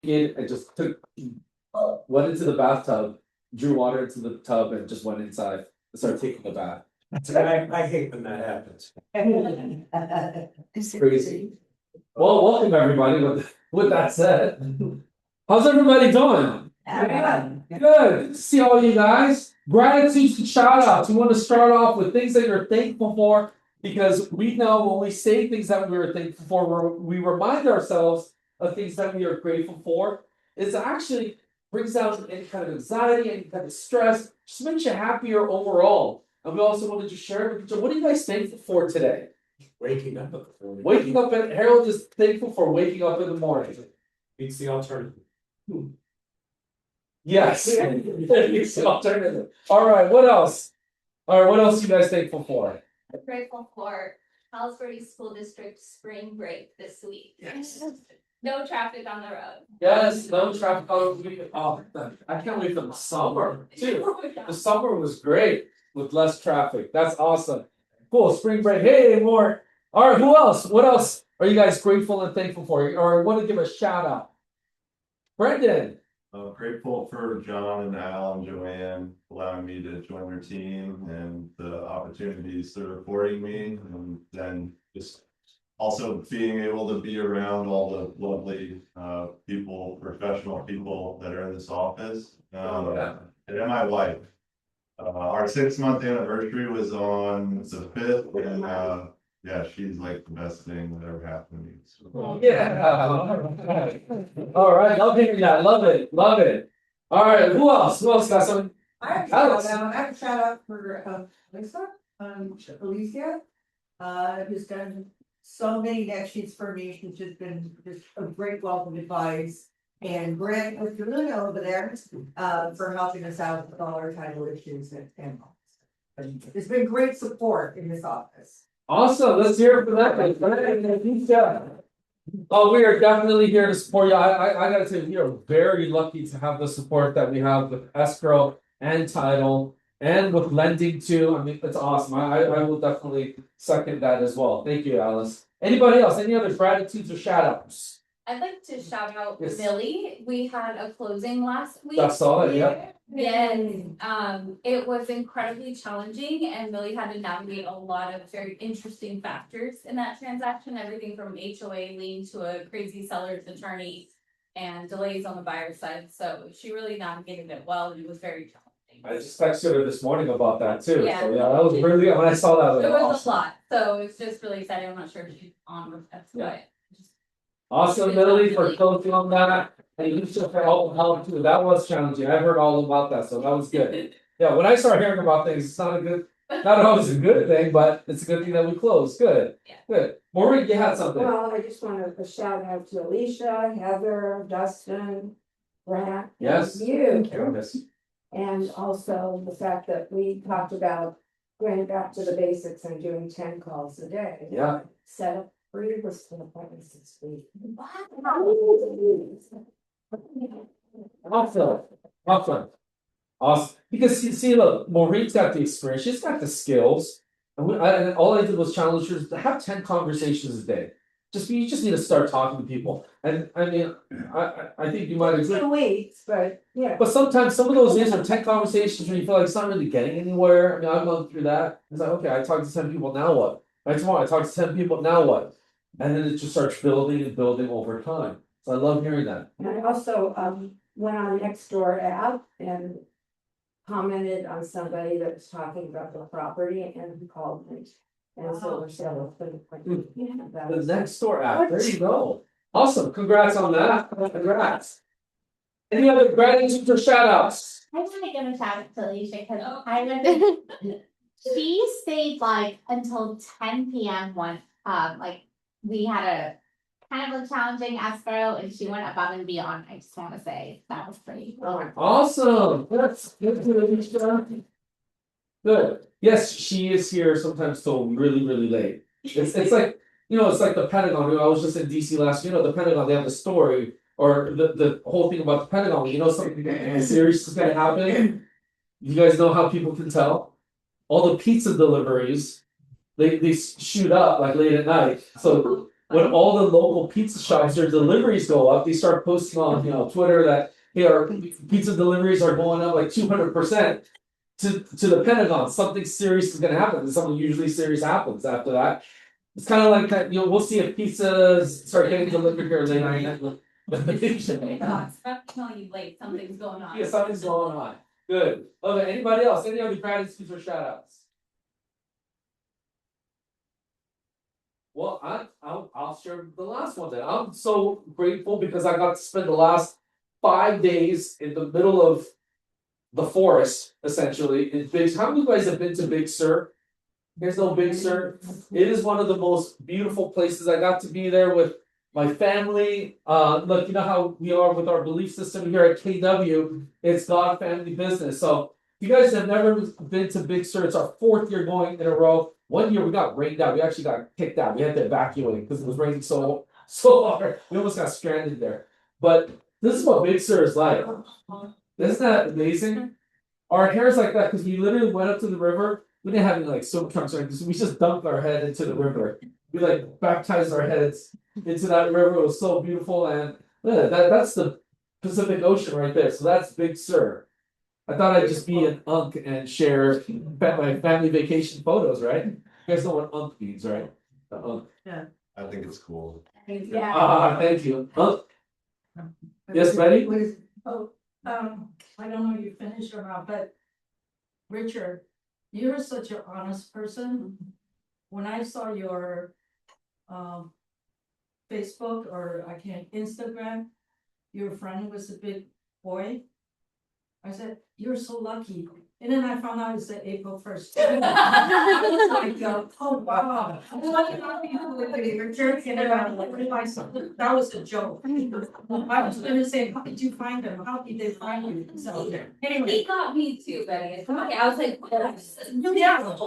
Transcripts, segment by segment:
naked and just went into the bathtub, drew water into the tub, and just went inside and started taking a bath. I hate when that happens. Crazy. Well, welcome everybody. With that said, how's everybody doing? Good. Good to see all you guys. Gratitude and shout outs. We want to start off with things that you're thankful for, because we know when we say things that we are thankful for, we remind ourselves of things that we are grateful for. It actually brings down any kind of anxiety, any kind of stress, just makes you happier overall. And we also wanted to share with you, what are you guys thankful for today? Waking up at the morning. Waking up, and Harold is thankful for waking up in the morning. It's the alternative. Yes, it's the alternative. All right, what else? All right, what else are you guys thankful for? I'm grateful for Palos Verdes School District spring break this week. Yes. No traffic on the road. Yes, no traffic on the weekend. Oh, I can't wait for the summer too. The summer was great with less traffic. That's awesome. Cool, spring break. Hey, more. All right, who else? What else are you guys grateful and thankful for? Or want to give a shout out? Brendan. Grateful for John and Al and Joanne allowing me to join their team and the opportunities they're affording me, and then just also being able to be around all the lovely people, professional people that are in this office. And my wife. Our 6-month anniversary was on the 5th, and yeah, she's like the best thing that ever happened to me. So. Yeah. All right, love hearing that. Love it. Love it. All right, who else? Who else got some? I have a shout out for Lisa, Alicia, who's done so many net sheets for me. She's just been just a great wealth of advice. And Grant Luna over there for helping us out with all our title issues and it's been great support in this office. Awesome. Let's hear it for that. Oh, we are definitely here to support you. I gotta say, we are very lucky to have the support that we have with escrow and title and with lending too. I mean, it's awesome. I will definitely second that as well. Thank you, Alice. Anybody else? Any other gratitudes or shout outs? I'd like to shout out Yes. Millie. We had a closing last week. I saw it, yeah. And it was incredibly challenging, and Millie had to navigate a lot of very interesting factors in that transaction, everything from HOA lien to a crazy seller's attorney and delays on the buyer's side. So she really navigated it well, and it was very challenging. I just texted her this morning about that too. Yeah. So yeah, that was really, when I saw that, It was awesome. a lot, so it's just really exciting. I'm not sure if she's on with us, but just Awesome, Millie, for closing on that. And you should help too. That was challenging. I heard all about that, so that was good. Yeah, when I start hearing about things, it's not always a good thing, but it's a good thing that we closed. Good. Yeah. Good. Maureen, you had something. Well, I just want to shout out to Alicia, Heather, Dustin, Grant. Yes. You. Yes. And also the fact that we talked about going back to the basics and doing 10 calls a day. Yeah. Set up 3 listing appointments this week. Awesome. Awesome. Because you see, look, Maureen's got the experience, she's got the skills. And all I did was challenge her to have 10 conversations a day. You just need to start talking to people. And I mean, I think you might agree. 2 weeks, but yeah. But sometimes some of those days are 10 conversations when you feel like it's not really getting anywhere. I mean, I've gone through that. It's like, okay, I talked to 10 people, now what? Right, tomorrow I talked to 10 people, now what? And then it just starts building and building over time. So I love hearing that. And I also went on Nextdoor app and commented on somebody that was talking about the property and called me. And so we're still The Nextdoor app, there you go. Awesome, congrats on that. Congrats. Any other gratitude or shout outs? I want to give a shout out to Alicia because I was she stayed like until 10 p.m. one like we had a kind of a challenging escrow and she went above and beyond. I just want to say that was pretty cool. Awesome. That's good, Alicia. Good. Yes, she is here sometimes till really, really late. It's like, it's like the Pentagon. I was just in DC last year. The Pentagon, they have the story or the whole thing about the Pentagon. Something serious is gonna happen. You guys know how people can tell? All the pizza deliveries, they shoot up like late at night. So when all the local pizza shops, their deliveries go up, they start posting on, Twitter that, hey, our pizza deliveries are going up like 200%. To the Pentagon, something serious is gonna happen, and something usually serious happens after that. It's kind of like that, we'll see if pizzas start getting delivered here later. No, it's not telling you late, something's going on. Yeah, something's going on. Good. Okay, anybody else? Any other gratitudes or shout outs? Well, I'll share the last one then. I'm so grateful because I got to spend the last 5 days in the middle of the forest, essentially, in Big. How many of you guys have been to Big Sur? There's no Big Sur. It is one of the most beautiful places. I got to be there with my family. Look, you know how we are with our belief system here at KW. It's God family business. So if you guys have never been to Big Sur, it's our 4th year going in a row. 1 year we got rained out. We actually got kicked out. We had to evacuate because it was raining so hard. We almost got stranded there. But this is what Big Sur is like. Isn't that amazing? Our hair is like that because we literally went up to the river. We didn't have any like swim trunks or anything, so we just dumped our head into the river. We like baptized our heads into that river. It was so beautiful, and that's the Pacific Ocean right there. So that's Big Sur. I thought I'd just be an unk and share my family vacation photos, right? You guys know what unk means, right? The unk. I think it's cool. Yeah. Thank you. Unk. Yes, Betty? I don't know if you finished or not, but Richard, you're such an honest person. When I saw your Facebook or Instagram, your friend was a big boy. I said, you're so lucky. And then I found out it's the April 1st. I was like, oh wow. That was a joke. I was gonna say, how did you find them? How did they find you? So anyway. He got me too, Betty. It's okay. I was like, Yeah.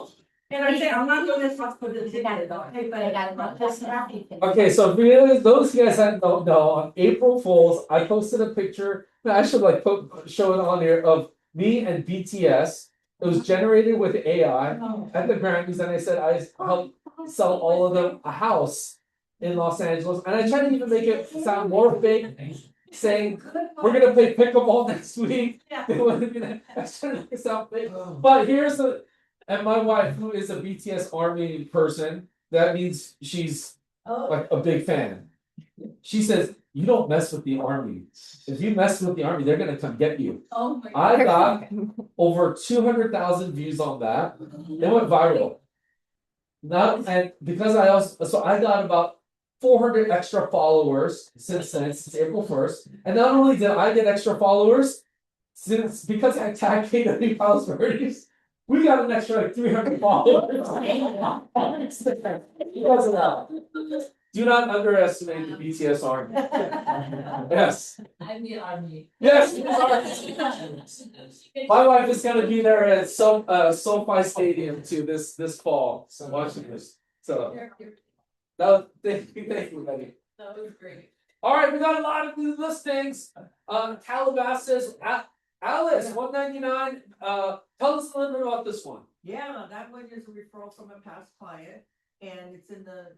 And I said, I'm not gonna talk for the ticket though. Hey, but I got this happy. Okay, so for you, those of you guys that don't know, on April Fools, I posted a picture. I should like show it on here of me and BTS. It was generated with AI at the Grammys, and I said I helped sell all of them a house in Los Angeles, and I tried to even make it sound more fake, saying we're gonna play pickleball next week. Yeah. I was trying to make it sound fake, but here's the. And my wife, who is a BTS ARMY person, that means she's like a big fan. She says, you don't mess with the army. If you mess with the army, they're gonna come get you. oh my God. I got over 200,000 views on that. It went viral. And because I got about 400 extra followers since April 1st. And not only did I get extra followers, because I tagged KW Palos Verdes, we got an extra like 300 followers. Do not underestimate the BTS army. Yes. I'm the army. Yes. My wife is gonna be there at SoFi Stadium too this fall. So watching this. So thank you, Betty. That was great. All right, we got a lot of new listings. Calabasas, Alice, 199. Tell us a little bit about this one. Yeah, that one is a referral from a past client, and it's in the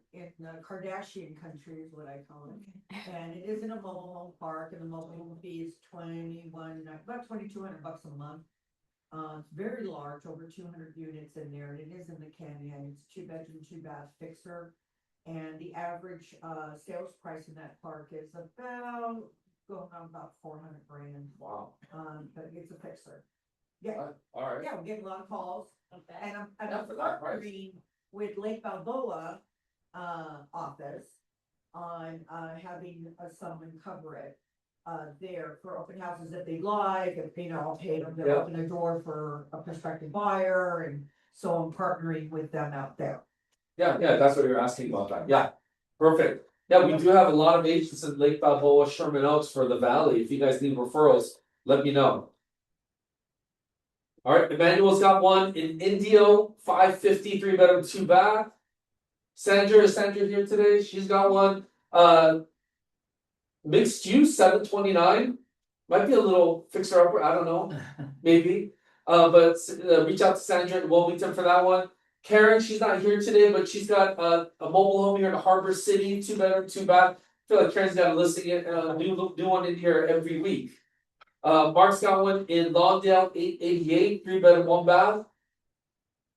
Kardashian country is what I call it. And it is in a mobile home park, and the mobile home fee is about $2,200 a month. It's very large, over 200 units in there, and it is in the canyon. It's 2-bedroom, 2-bath fixer, and the average sales price in that park is going on about 400 grand. Wow. But it's a fixer. Yeah. All right. Yeah, we're getting a lot of calls, and I'm for that price. partnering with Lake Balboa office on having someone cover it there for open houses if they like. If I'll pay them to open a door for a prospective buyer, and so I'm partnering with them out there. Yeah, that's what you're asking about that. Yeah, perfect. Yeah, we do have a lot of agents in Lake Balboa, Sherman Oaks for the Valley. If you guys need referrals, let me know. All right, Emmanuel's got one in Indio, 550, 3-bedroom, 2-bath. Sandra here today. She's got one. Mixed use, 729. Might be a little fixer upper, I don't know. Maybe. But reach out to Sandra in Wilmington for that one. Karen, she's not here today, but she's got a mobile home here in Harbor City, 2 bedroom, 2 bath. I feel like Karen's got a listing, new one in here every week. Mark's got one in Lawndale, 888, 3 bedroom, 1 bath.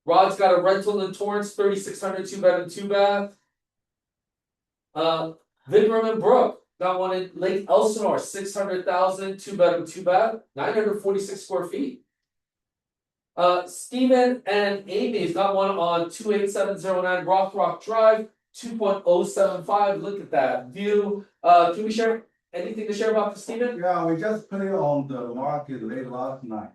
Rod's got a rental in Torrance, 3600, 2 bedroom, 2 bath. Vikram and Brooke got one in Lake Elsinore, 600,000, 2 bedroom, 2 bath, 946 square feet. Steven and Amy's got one on 28709 Rock Drive, 2.075. Look at that view. Can we share anything to share about the Steven? Yeah, we just put it on the market late last night.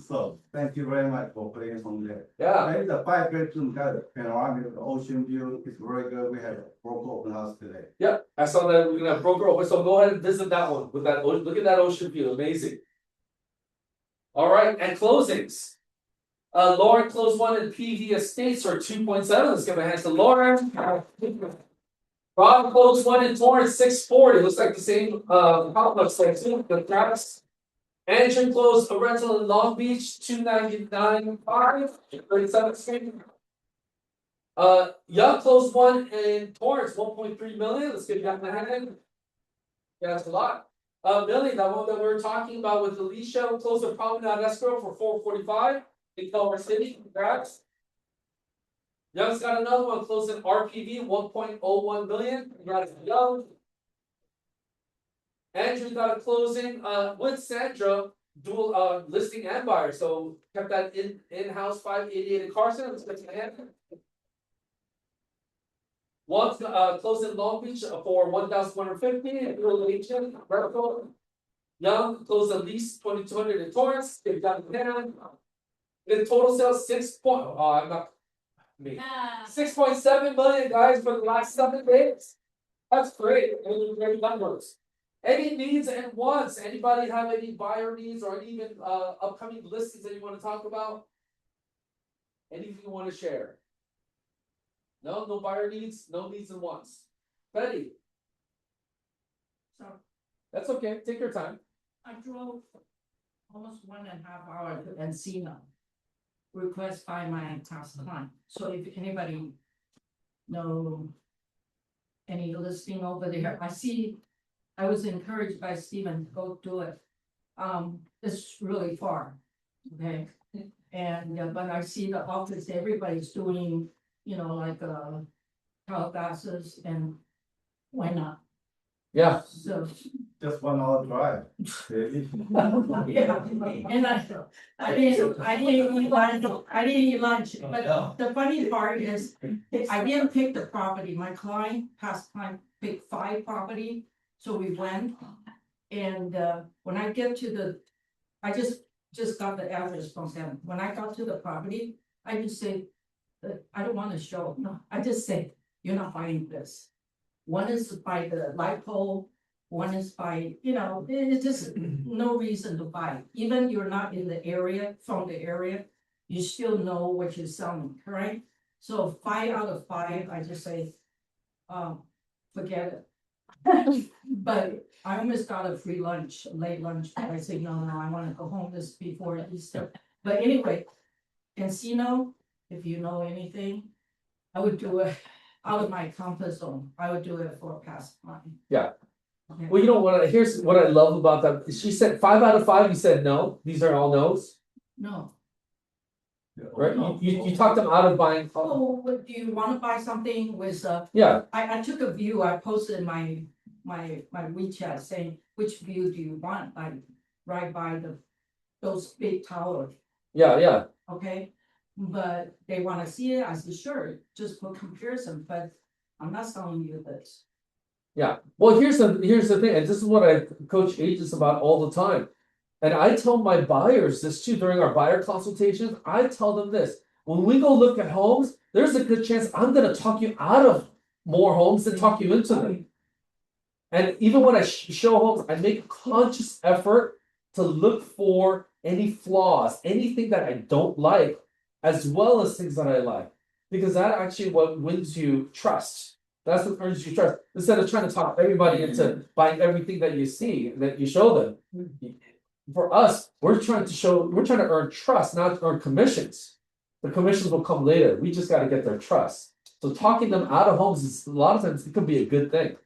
So thank you very much for putting it on there. Yeah, It's a 5 bedroom, got a panoramic ocean view. It's very good. We had a broker open house today. yep. I saw that we're gonna have broker open, so go ahead and visit that one with that. Look at that ocean view, amazing. All right, and closings. Lauren closed one in PV Estates for 2.7. Let's give a hand to Lauren. Rob closed one in Torrance, 640. Looks like the same complex like the Travis. Andrew closed a rental in Long Beach, 299.5, 37th Street. Young closed one in Torrance, 1.3 million. Let's give that a hand. Yeah, that's a lot. Millie, that one that we were talking about with Alicia, closed a promenade escrow for 445 in Culver City. Congrats. Young's got another one closed in RPV, 1.01 million. Congrats to Young. Andrew got a closing with Sandra, dual listing and buyer, so kept that in-house 588 in Carson. Let's get to Andrew. One's closed in Long Beach for 1,150. Vertical. Young closed at least 2,200 in Torrance. They've got it down. The total sales 6.7 million, guys, for the last 7 days. That's great. Those are great numbers. Any needs and wants? Anybody have any buyer needs or any even upcoming listings that you want to talk about? Anything you want to share? No buyer needs, no needs and wants. Betty, So that's okay. Take your time. I drove almost 1.5 hours to Encino. Request by my task client, so if anybody know any listing over there, I was encouraged by Stephen to go do it. It's really far, okay? And, but I see the office, everybody's doing, like, Calabasas and why not? Yeah. So, Just 1 hour drive. Really. yeah, and I didn't eat lunch, but the funny part is, I didn't pick the property, my past client picked 5 property, so we went. And when I get to I just got the address from them, when I got to the property, I just say, I don't wanna show, no, I just say, you're not buying this. One is by the light pole, one is by, it's just no reason to buy, even you're not in the area, from the area, you still know what you're selling, correct? So 5 out of 5, I just say, forget it. But I almost got a free lunch, late lunch, but I said, no, I wanna go home this before Easter. But anyway, Encino, if you know anything, I would do it out of my comfort zone, I would do it for a past client. Yeah. Okay. Well, you know what? Here's what I love about that. She said 5 out of 5. You said no. These are all no's, No. right? You talked them out of buying. Oh, do you wanna buy something with Yeah. I took a view, I posted my WeChat saying, which view do you want, like, right by those big towers, Yeah. okay? But they wanna see it, I said, sure, just for comparison, but I'm not selling you this. Yeah. Well, here's the thing, and this is what I coach agents about all the time. And I tell my buyers this too during our buyer consultations. I tell them this: when we go look at homes, there's a good chance I'm gonna talk you out of more homes than talk you into them. And even when I show homes, I make a conscious effort to look for any flaws, anything that I don't like, as well as things that I like. Because that actually what wins you trust. That's what earns you trust. Instead of trying to talk everybody into buying everything that you see, that you show them. For us, we're trying to earn trust, not earn commissions. The commissions will come later, we just gotta get their trust. So talking them out of homes is, a lot of times, it could be a good thing.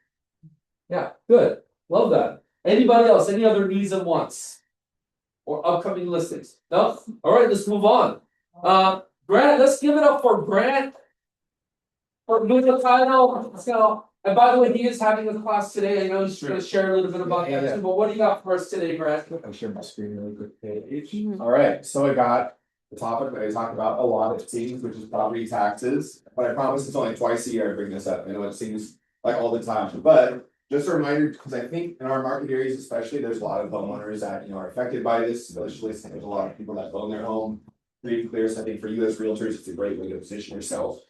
Yeah, good, love that. Anybody else, any other needs and wants? Or upcoming listings? No? Alright, let's move on. Grant, let's give it up for Grant. For doing the title, so, and by the way, he is having a class today, I know he's gonna share a little bit about that too, but what do you got for us today, Grant? I'll share my screen really quick. Alright, so I got the topic that I talk about a lot, it seems, which is property taxes. But I promise it's only twice a year I bring this up. I know it seems like all the time, but just a reminder, because I think in our market areas especially, there's a lot of homeowners that are affected by this, especially since there's a lot of people that own their home. Free and clear, so I think for you as realtors, it's a great way to position yourself.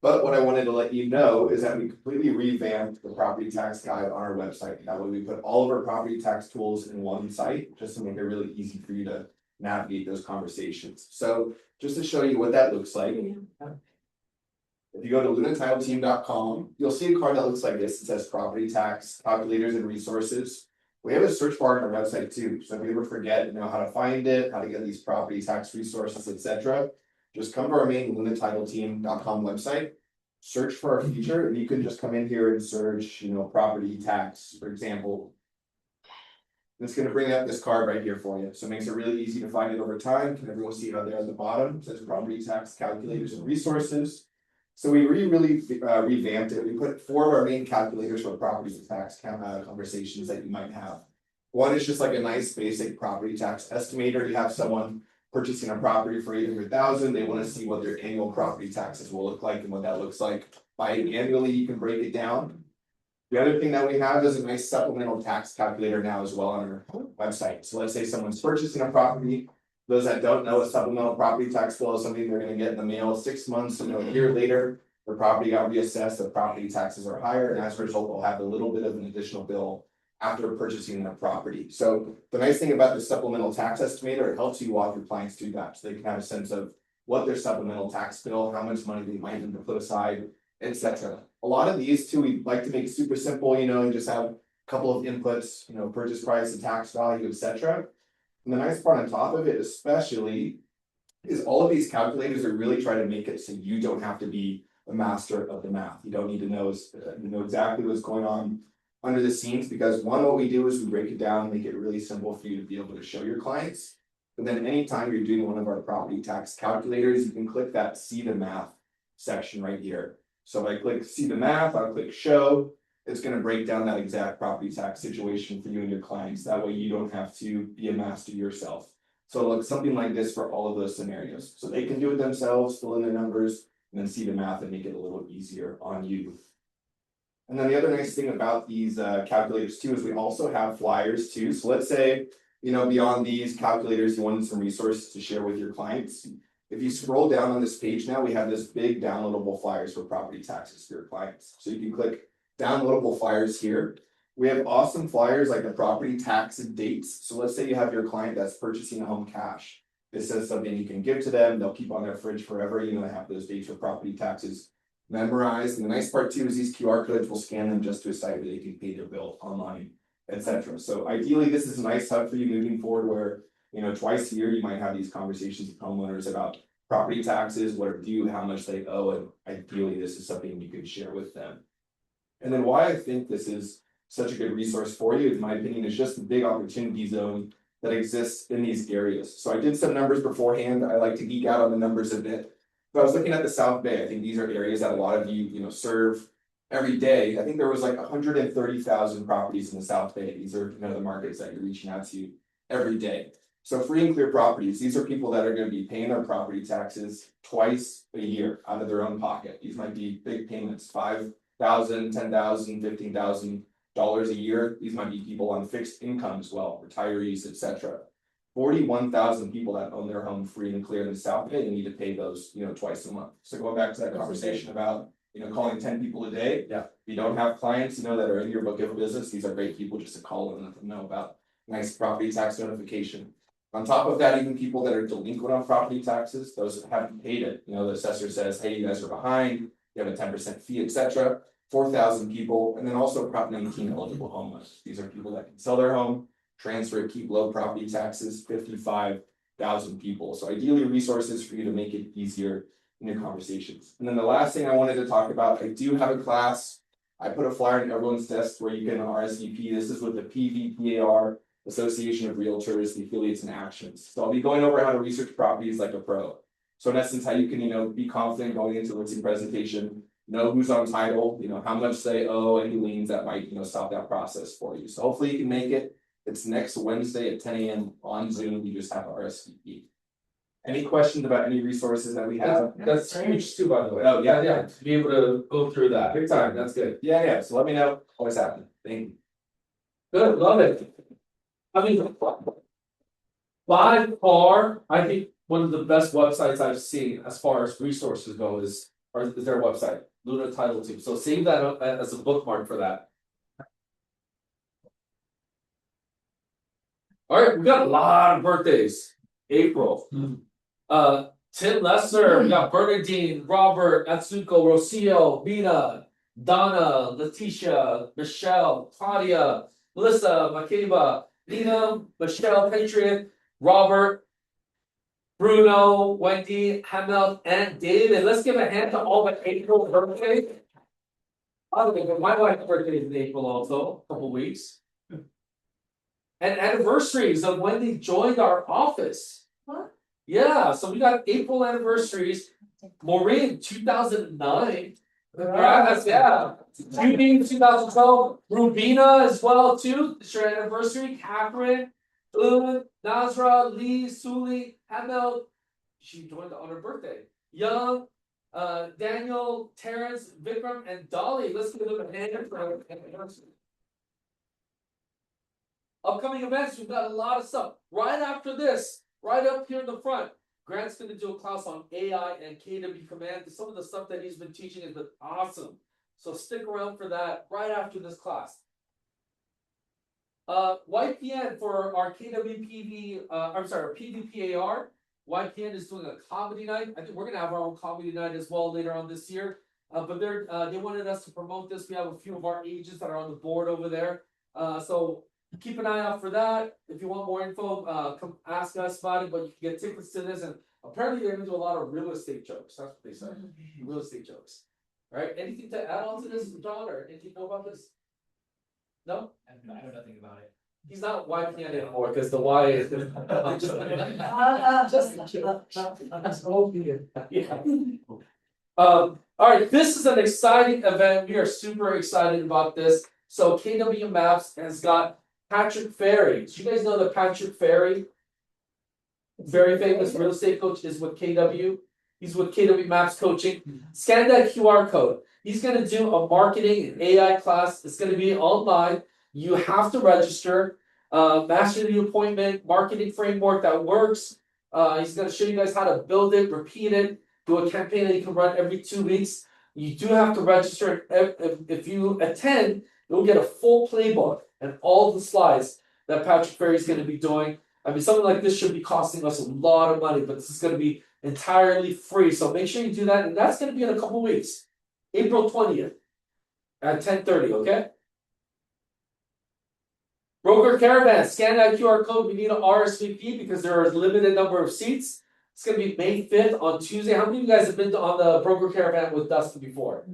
But what I wanted to let you know is that we completely revamped the property tax guide on our website. That way we put all of our property tax tools in one site, just to make it really easy for you to navigate those conversations. So just to show you what that looks like. If you go to lunatitleteam.com, you'll see a card that looks like this. It says property tax calculators and resources. We have a search bar on our website too. So if you ever forget, how to find it, how to get these property tax resources, etc., just come to our main lunatitleteam.com website, search for our feature, and you can just come in here and search, property tax, for example. It's going to bring up this card right here for you. So it makes it really easy to find it over time. Can everyone see it out there at the bottom? It says property tax calculators and resources. So we really revamped it. We put 4 of our main calculators for property tax conversations that you might have. One is just like a nice basic property tax estimator. You have someone purchasing a property for $800,000. They want to see what their annual property taxes will look like and what that looks like. Biannually, you can break it down. The other thing that we have is a nice supplemental tax calculator now as well on our website. So let's say someone's purchasing a property. Those that don't know, a supplemental property tax bill is something they're going to get in the mail 6 months, a year later. The property got reassessed, the property taxes are higher, and as a result, they'll have a little bit of an additional bill after purchasing their property. So the nice thing about the supplemental tax estimator, it helps you walk your clients through that, so they can have a sense of what their supplemental tax bill, how much money they might need to put aside, etc. A lot of these too, we like to make super simple, and just have a couple of inputs, purchase price, the tax value, etc. And the nice part on top of it, especially, is all of these calculators are really trying to make it so you don't have to be a master of the math. You don't need to know exactly what's going on under the scenes, because one, what we do is we break it down, make it really simple for you to be able to show your clients. But then anytime you're doing one of our property tax calculators, you can click that see the math section right here. So if I click see the math, I'll click show. It's going to break down that exact property tax situation for you and your clients. That way you don't have to be a master yourself. So it looks something like this for all of those scenarios. So they can do it themselves, fill in their numbers, and then see the math and make it a little easier on you. And then the other nice thing about these calculators too is we also have flyers too. So let's say, beyond these calculators, you wanted some resources to share with your clients. If you scroll down on this page now, we have this big downloadable flyers for property taxes for your clients. So you can click downloadable flyers here. We have awesome flyers like the property tax dates. So let's say you have your client that's purchasing a home cash. This is something you can give to them. They'll keep on their fridge forever. They have those dates for property taxes memorized. And the nice part too is these QR codes will scan them just to a site where they can pay their bill online, etc. So ideally, this is a nice hub for you moving forward where, twice a year, you might have these conversations with homeowners about property taxes, what are due, how much they owe, and ideally, this is something you could share with them. And then why I think this is such a good resource for you, in my opinion, is just the big opportunity zone that exists in these areas. So I did some numbers beforehand. I like to geek out on the numbers a bit. But I was looking at the South Bay. I think these are areas that a lot of you, serve every day. I think there was like 130,000 properties in the South Bay. These are the markets that you're reaching out to every day. So free and clear properties, these are people that are going to be paying their property taxes twice a year out of their own pocket. These might be big payments, $5,000, $10,000, $15,000 a year. These might be people on fixed income as well, retirees, etc. 41,000 people that own their home free and clear in the South Bay and need to pay those, twice a month. So going back to that conversation about, calling 10 people a day. Yeah. If you don't have clients, that are in your book of business, these are great people just to call and let them know about nice property tax notification. On top of that, even people that are delinquent on property taxes, those that haven't paid it, the assessor says, hey, you guys are behind, you have a 10% fee, etc. 4,000 people, and then also Prop 19 eligible homeowners. These are people that can sell their home, transfer it, keep low property taxes, $55 1,000 people. So ideally resources for you to make it easier in your conversations. And then the last thing I wanted to talk about, I do have a class. I put a flyer in everyone's desk where you can RSVP. This is with the PVPAR, Association of Realtors, the Affiliates in Actions. So I'll be going over how to research properties like a pro. So in essence, how you can, be confident going into a listing presentation, know who's on title, how much they owe, any liens that might, stop that process for you. So hopefully you can make it. It's next Wednesday at 10 a.m. on Zoom. You just have to RSVP. Any questions about any resources that we have? That's huge too, by the way. Oh, yeah. To be able to go through that. Big time. That's good. Yeah. So let me know. Always happy. Thank you. Good, love it. I mean, by far, I think one of the best websites I've seen as far as resources go is their website, Luna Title Team. So save that up as a bookmark for that. All right, we got a lot of birthdays. April. Tim Lesser, we got Bernadine, Robert, Atsuko, Rocio, Mina, Donna, Letitia, Michelle, Claudia, Melissa, Makeba, Nina, Michelle, Patriot, Robert, Bruno, Wendy, Hamel, and David. Let's give a hand to all the April birthdays. My wife's birthday is in April also, a couple weeks. And anniversaries of when they joined our office. What? Yeah, so we got April anniversaries. Maureen, 2009. Yeah. Judy, 2012. Rubina as well, too. It's your anniversary. Catherine, Nazra, Lee, Suli, Hamel. She joined on her birthday. Young, Daniel, Terrence, Vikram, and Dolly. Let's give them a hand for our anniversary. Upcoming events, we've got a lot of stuff. Right after this, right up here in the front, Grant's going to do a class on AI and KW Command. Some of the stuff that he's been teaching has been awesome. So stick around for that right after this class. YPN for our KWPV, our PVPAR. YPN is doing a comedy night. I think we're going to have our own comedy night as well later on this year. But they wanted us to promote this. We have a few of our agents that are on the board over there. So keep an eye out for that. If you want more info, come ask us about it. But you can get tickets to this. And apparently they're going to do a lot of real estate jokes. That's what they said. Real estate jokes. All right. Anything to add on to this, John, or anything you know about this? No? I know nothing about it. He's not YPN anymore because the Y is. All right. This is an exciting event. We are super excited about this. So KW Maps has got Patrick Ferry. Do you guys know that Patrick Ferry, very famous real estate coach, is with KW? He's with KW Maps Coaching. Scan that QR code. He's going to do a marketing and AI class. It's going to be online. You have to register. Master the appointment, marketing framework that works. He's going to show you guys how to build it, repeat it, do a campaign that you can run every 2 weeks. You do have to register. If you attend, you'll get a full playbook and all the slides that Patrick Ferry is going to be doing. I mean, something like this should be costing us a lot of money, but this is going to be entirely free. So make sure you do that. And that's going to be in a couple weeks. April 20th at 10:30, okay? Broker Caravan, scan that QR code. We need an RSVP because there are a limited number of seats. It's going to be May 5th on Tuesday. How many of you guys have been on the Broker Caravan with Dustin before?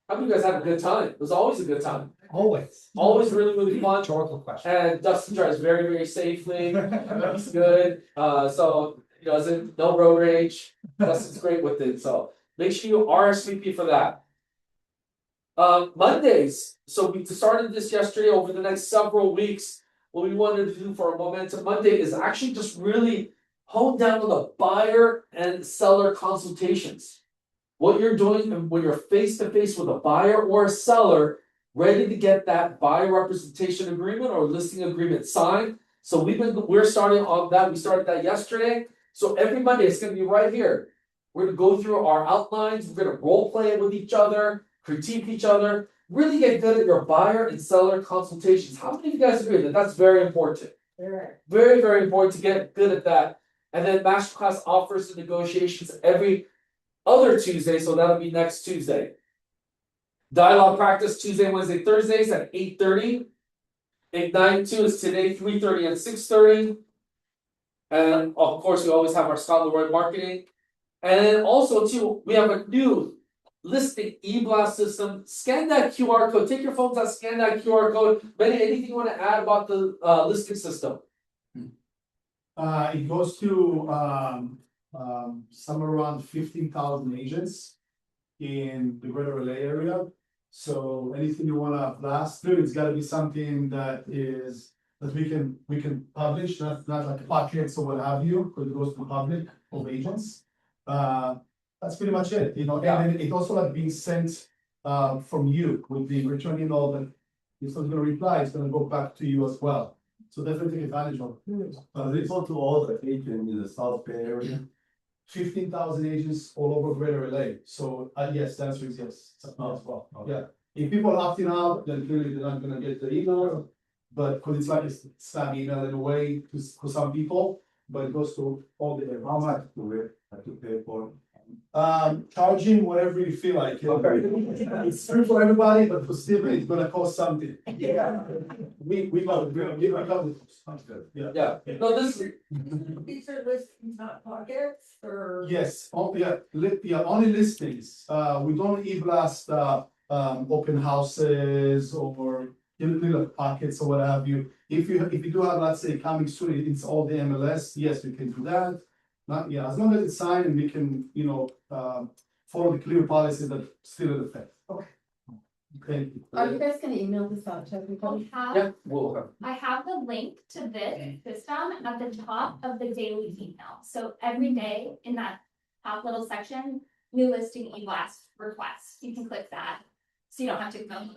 How many of you guys had a good time? It was always a good time. Always. Always really, really fun. Rhetorical question. And Dustin drives very, very safely. He's good. So he doesn't, no road rage. Dustin's great with it. So make sure you RSVP for that. Mondays. So we started this yesterday. Over the next several weeks, what we wanted to do for our Momentum Monday is actually just really hone down on the buyer and seller consultations. What you're doing when you're face to face with a buyer or a seller, ready to get that buyer representation agreement or listing agreement signed. So we're starting on that. We started that yesterday. So every Monday it's going to be right here. We're going to go through our outlines. We're going to role play it with each other, critique each other, really get good at your buyer and seller consultations. How many of you guys agree that that's very important? Sure. Very, very important to get good at that. And then masterclass offers and negotiations every other Tuesday. So that'll be next Tuesday. Dialogue practice Tuesday, Wednesday, Thursdays at 8:30. Ignite 2 is today, 3:30 and 6:30. And of course, we always have our Scott Leroy marketing. And then also too, we have a new listing e-blast system. Scan that QR code. Take your phones out, scan that QR code. Benny, anything you want to add about the listing system? It goes to somewhere around 15,000 agents in the greater LA area. So anything you wanna blast through, it's gotta be something that we can publish, not like pockets or what have you, because it goes to the public of agents. That's pretty much it, you know, and then it also like being sent from you with the return email that if someone's gonna reply, it's gonna go back to you as well. So definitely take advantage of it. This go to all the agents in the South Bay area. 15,000 agents all over greater LA, so yes, the answer is yes, as well, yeah. If people are opting out, then clearly they're not gonna get the email, but because it's like a spam email in a way to some people, but it goes to all the How much do we have to pay for? charging whatever you feel like. It's free for everybody, but for Steven, it's gonna cost something. Yeah. We got it. Sounds good. Yeah. No, this is These are listings, not pockets, or? Yes, only listings, we don't e-blast, open houses or little pockets or what have you. If you do have, let's say, coming soon, it's all the MLS, yes, we can do that. Not, yeah, as long as it's signed and we can, you know, follow the clear policy that's still in effect. Okay. Thank you. Are you guys gonna email this out to everybody? we'll have. I have the link to this system at the top of the daily email. So every day in that top little section, new listing e-blast request, you can click that. So you don't have to go every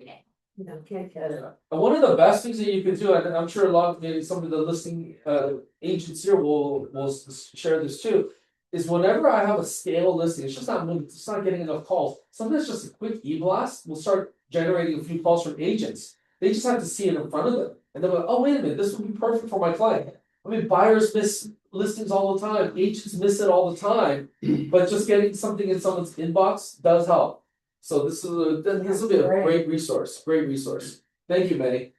day. No, can't get it. And one of the best things that you can do, and I'm sure a lot of maybe some of the listing agents here will share this too, is whenever I have a stale listing, it's not getting enough calls. Sometimes just a quick e-blast will start generating a few calls from agents. They just have to see it in front of them, and they're like, oh wait a minute, this would be perfect for my client. I mean, buyers miss listings all the time, agents miss it all the time, but just getting something in someone's inbox does help. So this will be a great resource, Thank you, Benny.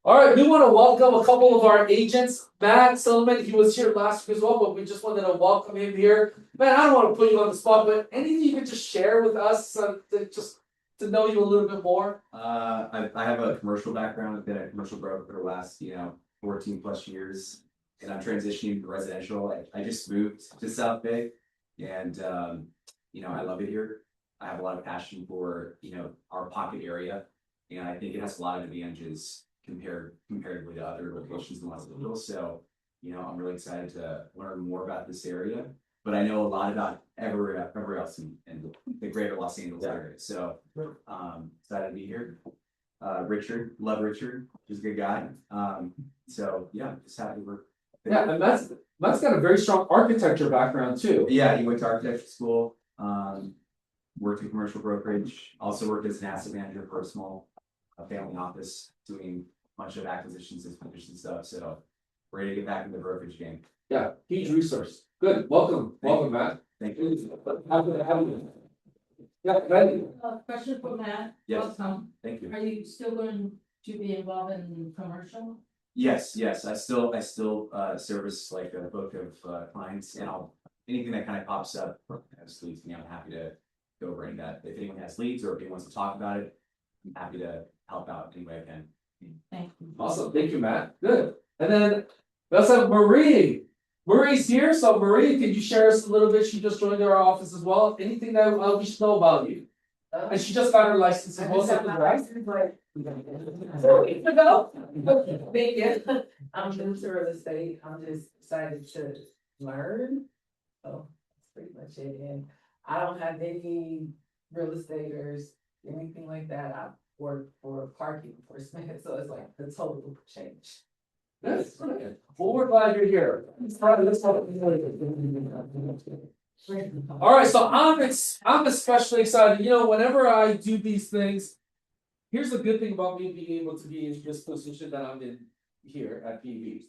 All right, we want to welcome a couple of our agents. Matt Silliman, he was here last week as well, but we just wanted to welcome him here. Matt, I don't want to put you on the spot, but anything you could just share with us to know you a little bit more? I have a commercial background. I've been a commercial broker for the last, 14 plus years, and I'm transitioning to residential. I just moved to South Bay, and I love it here. I have a lot of passion for our pocket area, and I think it has a lot of advantages comparatively to other locations in Los Angeles. So, I'm really excited to learn more about this area, but I know a lot about everywhere else in the greater Los Angeles area. So, excited to be here. Richard, love Richard, he's a good guy. So yeah, just happy we're. Yeah, and Matt's got a very strong architecture background too. Yeah, he went to architecture school. Worked in commercial brokerage, also worked as an asset manager for a small family office, doing a bunch of acquisitions and stuff. So ready to get back in the brokerage game. Yeah, huge resource. Good, welcome, Matt. Thank you. Happy to have you. Yeah, Betty. Question for Matt. Yes. Welcome. Thank you. Are you still going to be involved in commercial? Yes. I still service like a book of clients, and anything that kind of pops up as leads me, I'm happy to go over any of that. If anyone has leads or if anyone wants to talk about it, I'm happy to help out any way I can. Thank you. Awesome, thank you, Matt. Good. And then we also have Marie. Marie's here, so Marie, could you share us a little bit? She just joined our office as well. Anything that we should know about you? And she just got her license as well. Thank you. I'm new to real estate. I'm just excited to learn. So that's pretty much it. And I don't have any real estaters, anything like that. I work for parking enforcement, so it's like the total change. Yes, brilliant. Well, we're glad you're here. All right, so I'm especially excited. Whenever I do these things, here's the good thing about me being able to be in this position that I'm in here at PV.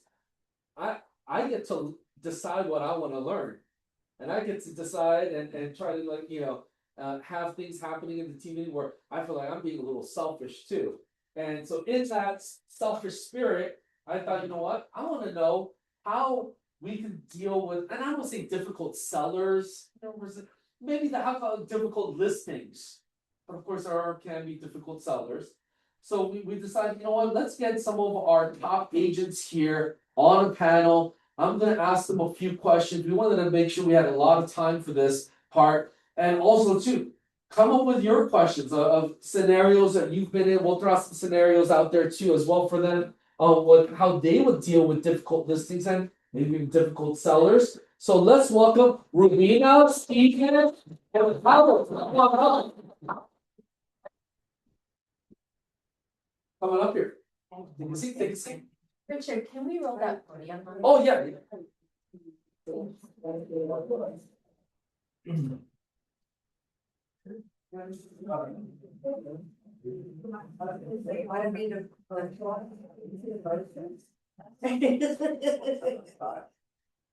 I get to decide what I want to learn, and I get to decide and try to have things happening in the team meeting where I feel like I'm being a little selfish too. And so in that selfish spirit, I thought, you know what, I wanna know how we can deal with, and I don't say difficult sellers, maybe how about difficult listings. But of course, can be difficult sellers. So we decided, you know what, let's get some of our top agents here on a panel. I'm gonna ask them a few questions. We wanted to make sure we had a lot of time for this part. And also too, come up with your questions of scenarios that you've been in. We'll throw some scenarios out there too as well for them. How they would deal with difficult listings and maybe difficult sellers. So let's welcome Rubina, Stephen, and Palos. Coming up here. Take a seat, take a seat. Richard, can we roll that podium? Oh, yeah.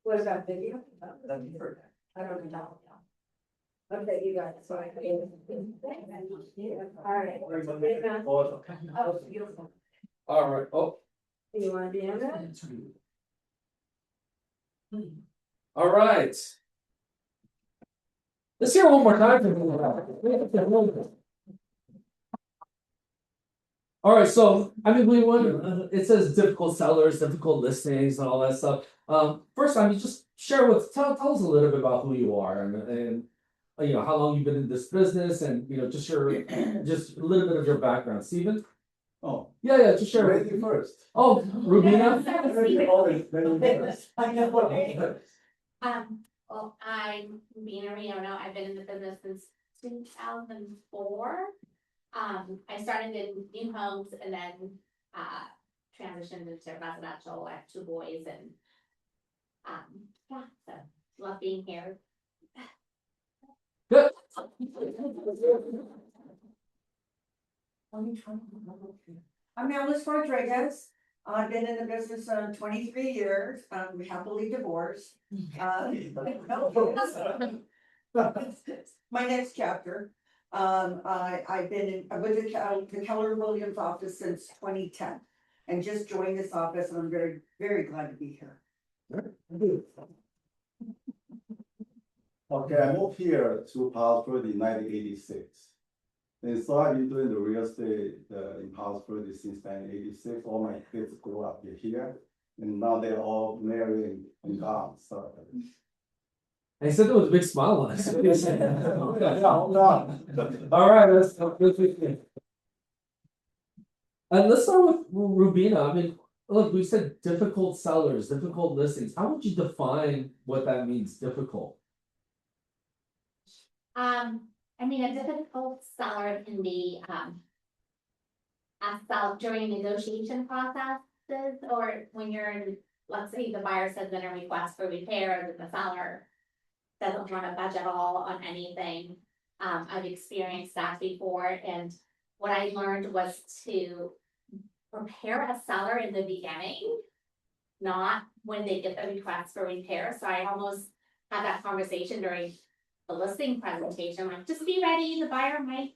What about video? I don't know. Okay, you got it, so I can. All right. Oh, beautiful. All right, oh, You wanna be in it? all right. Let's hear it one more time. All right, so I mean, we want, it says difficult sellers, difficult listings and all that stuff. First, I mean, just share tell us a little bit about who you are and you know, how long you've been in this business and, you know, just a little bit of your background. Stephen? Oh, Yeah, just share. ready first. Oh, Rubina? I know. Well, I'm Rubina Riono. I've been in the business since 2004. I started in new homes and then, transitioned into residential. I have 2 boys and, yeah, so love being here. Good. I'm Alice Rodriguez. I've been in the business 23 years. I'm happily divorced. My next chapter. I've been with the Keller Williams office since 2010 and just joined this office and I'm very, very glad to be here. Okay, I moved here to Palos Verdes in 1986. And so I've been doing the real estate in Palos Verdes since 1986. All my kids grew up here, and now they're all married and gone. So. I said it with a big smile on his face. Hold on. All right, let's and let's start with Rubina. I mean, look, we said difficult sellers, difficult listings. How would you define what that means, difficult? I mean, a difficult seller can be, a sell during negotiation processes, or when you're in, let's say the buyer sends in a request for repair, and the seller doesn't want to budget all on anything. I've experienced that before, and what I learned was to prepare a seller in the beginning, not when they get the request for repair. So I almost had that conversation during the listing presentation, like, just be ready, the buyer might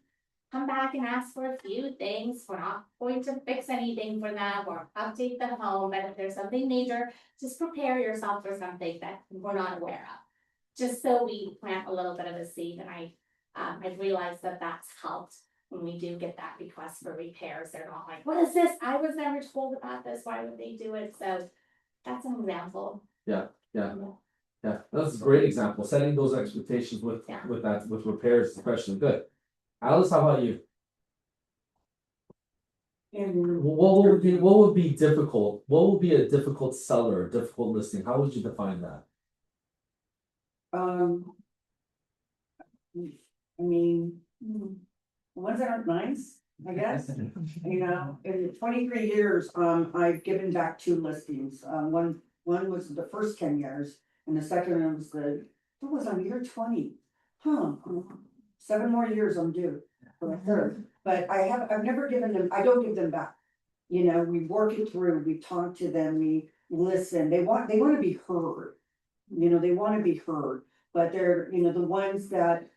come back and ask for a few things. We're not going to fix anything for them or update the home, but if there's something major, just prepare yourself for something that we're not aware of. Just so we plant a little bit of a seed, and I've realized that that's helped when we do get that request for repairs. They're not like, what is this? I was never told about this, why would they do it? So that's an example. Yeah, that's a great example, setting those expectations with repairs, especially good. Alice, how about you? What would be difficult? What would be a difficult seller, a difficult listing? How would you define that? I mean, ones that aren't nice, I guess. You know, in 23 years, I've given back 2 listings. One was the first 10 years, and the second one was what was on year 20? 7 more years I'm due for the third. But I've never given them, I don't give them back. You know, we work it through, we talk to them, we listen. They want to be heard. You know, they want to be heard, but they're, you know, the ones that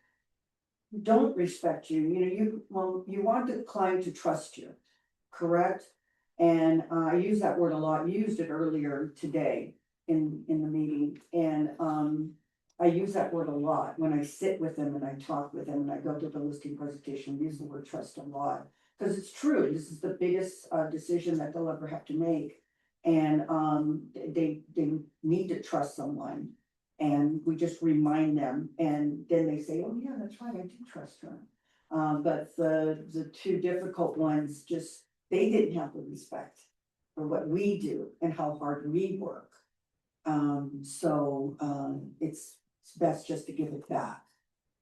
don't respect you, you know, you want the client to trust you, correct? And I use that word a lot, used it earlier today in the meeting, and I use that word a lot when I sit with them and I talk with them and I go to the listing presentation, I use the word trust a lot. Because it's true, this is the biggest decision that they'll ever have to make. And they need to trust someone. And we just remind them, and then they say, oh yeah, that's right, I do trust her. But the two difficult ones, just, they didn't have the respect for what we do and how hard we work. So it's best just to give it back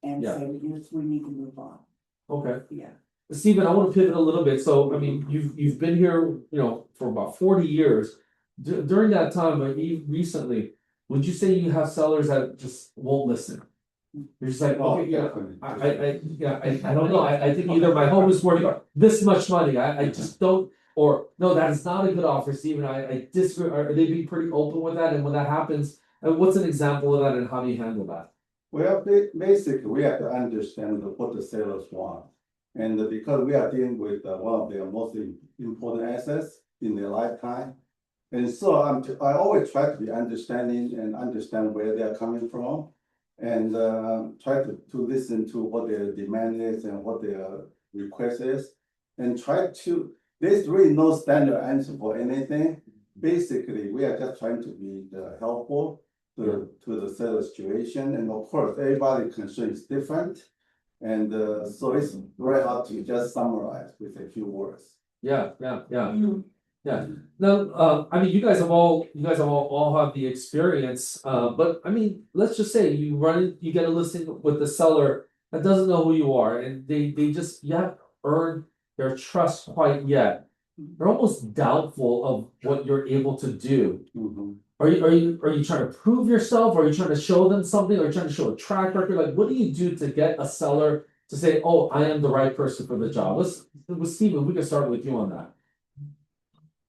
and Yeah. say, we need to move on. Okay. Yeah. Steven, I want to pivot a little bit. So, I mean, you've been here, for about 40 years. During that time, but even recently, would you say you have sellers that just won't listen? You're just like, Oh, okay, yeah, definitely. I don't know. I think either my home is worth this much money. I just don't, or no, that is not a good offer, Steven. I disagree. Are they being pretty open with that? And when that happens, what's an example of that and how do you handle that? Well, basically, we have to understand what the sellers want. And because we are dealing with one of their most important assets in their lifetime. And so I always try to be understanding and understand where they're coming from. And try to listen to what their demand is and what their request is. And there's really no standard answer for anything. Basically, we are just trying to be helpful to the seller situation. And of course, everybody's concern is different. And so it's very hard to just summarize with a few words. Yeah. Now, I mean, you guys have all have the experience. But I mean, let's just say you get a listing with the seller that doesn't know who you are, and they just you haven't earned their trust quite yet. They're almost doubtful of what you're able to do. Mhm. Are you trying to prove yourself? Or are you trying to show them something? Or are you trying to show a track record? Like, what do you do to get a seller to say, "Oh, I am the right person for the job"? With Steven, we can start with you on that.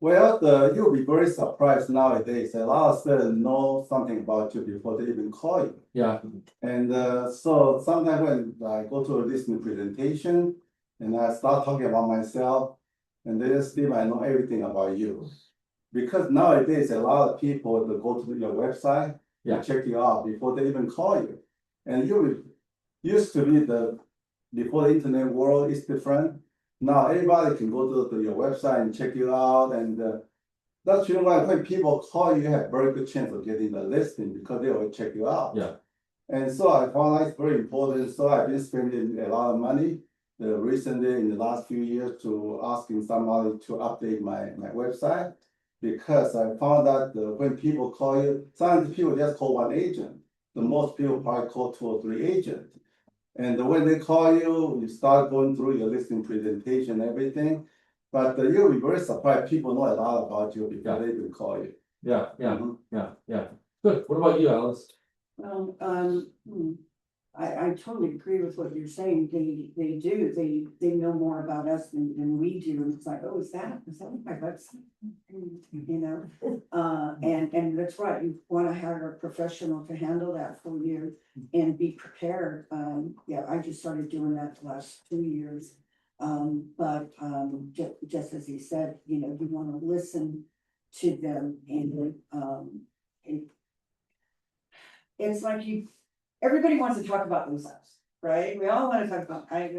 Well, you'll be very surprised nowadays. A lot of sellers know something about you before they even call you. Yeah. And so sometimes when I go to a listening presentation and I start talking about myself, and they just Steve, I know everything about you. Because nowadays a lot of people that go to your website, Yeah. check you out before they even call you. And used to be before the internet world is different. Now everybody can go to your website and check you out, and that's why when people call you, you have very good chance of getting the listing because they will check you out. Yeah. And so I found that's very important. So I've been spending a lot of money recently in the last few years to asking somebody to update my website, because I found that when people call you, sometimes people just call one agent. The most people probably call 2 or 3 agents. And when they call you, you start going through your listing presentation, everything. But you'll be very surprised. People know a lot about you before they even call you. Yeah. Mhm. Yeah. Good. What about you, Alice? Well, I totally agree with what you're saying. They know more about us than we do. And it's like, oh, is that my website? You know, and that's right. You want to have a professional to handle that for you and be prepared. Yeah, I just started doing that the last 2 years. But just as he said, you want to listen to them, and it's like everybody wants to talk about themselves, right? We all want to talk about, I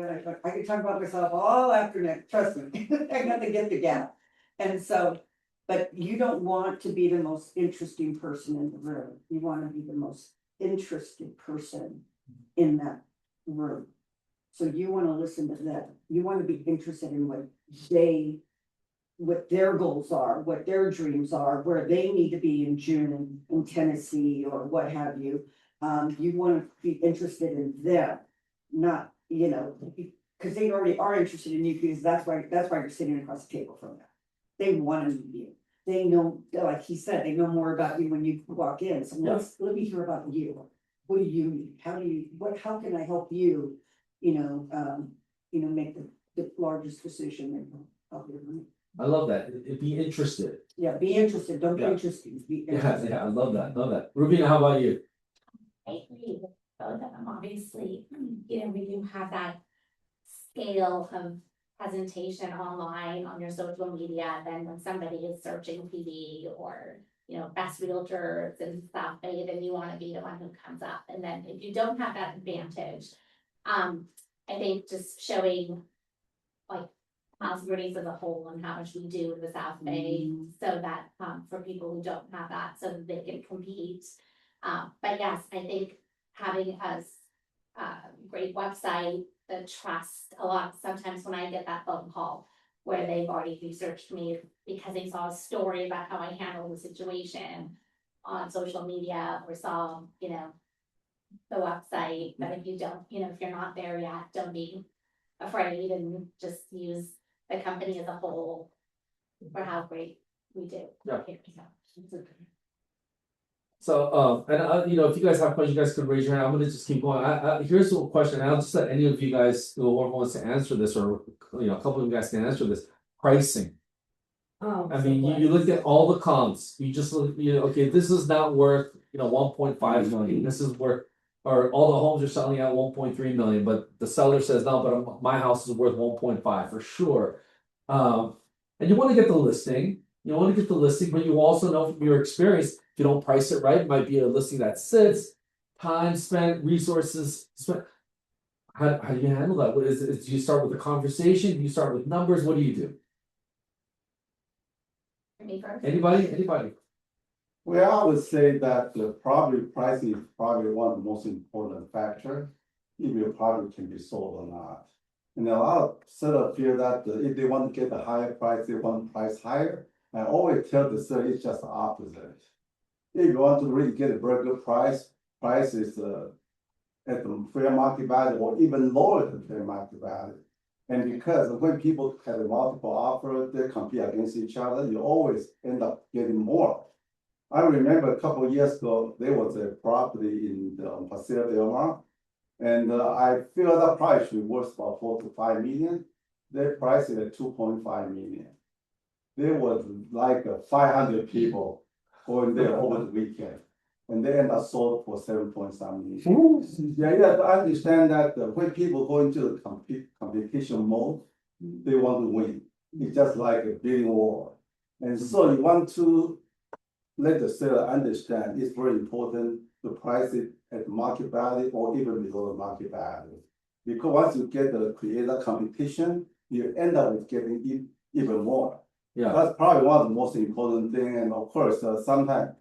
could talk about myself all afternoon, trust me, I got to get the gap. And so, but you don't want to be the most interesting person in the room. You want to be the most interested person in that room. So you want to listen to them. You want to be interested in what their goals are, what their dreams are, where they need to be in June in Tennessee or what have you. You want to be interested in them, not, because they already are interested in you, because that's why you're sitting across the table from them. They want to meet you. They know, like he said, they know more about you when you walk in. So let me hear about you. What do you need? How can I help you? Make the largest decision of your life. I love that. Be interested. Yeah, be interested. Don't be Yeah. interesting. Be interested. Yeah. I love that. Rubina, how about you? I agree with both of them, obviously, we do have that scale of presentation online on your social media than when somebody is searching TV or, you know, best realtors and stuff, then you wanna be the one who comes up. And then if you don't have that advantage, I think just showing like house Verdes as a whole and how much we do in the South Bay, so that, for people who don't have that, so that they can compete. But yes, I think having a great website, the trust, a lot, sometimes when I get that phone call where they've already researched me because they saw a story about how I handled the situation on social media or saw, you know, the website, but if you don't, you know, if you're not there yet, don't be afraid and just use the company as a whole for how great we do. Yeah. here, so. So, you know, if you guys have questions, you guys could raise your hand. I'm gonna just keep going. Here's a question. I'll just let any of you guys, whoever wants to answer this, or, you know, a couple of you guys can answer this. Pricing. Oh. I mean, you look at all the comps, you just look, you know, okay, this is not worth, you know, 1.5 million, this is worth. Or all the homes are selling at 1.3 million, but the seller says, no, but my house is worth 1.5 for sure. And you wanna get the listing, but you also know from your experience, if you don't price it right, it might be a listing that sits. Time spent, resources spent. How do you handle that? What is do you start with a conversation, do you start with numbers, what do you do? Me first. Anybody? Well, I would say that the property pricing is probably one of the most important factor, if your property can be sold or not. And a lot of sellers feel that if they want to get a higher price, they want price higher. I always tell the seller it's just the opposite. If you want to really get a very good price is at the fair market value or even lower than fair market value. And because when people have a multiple offer, they compete against each other, you always end up getting more. I remember a couple of years ago, there was a property in the Paseo del Mar. And I feel that price should be worth about 4 to 5 million. They priced it at 2.5 million. There was like 500 people going there over the weekend. And they end up sold for 7 point something million. Yeah, you have to understand that when people go into the competition mode, they want to win. It's just like a bidding war. And so you want to let the seller understand it's very important to price it at market value or even below the market value. Because once you get the creator competition, you end up with getting even more. Yeah. That's probably one of the most important thing. And of course, sometimes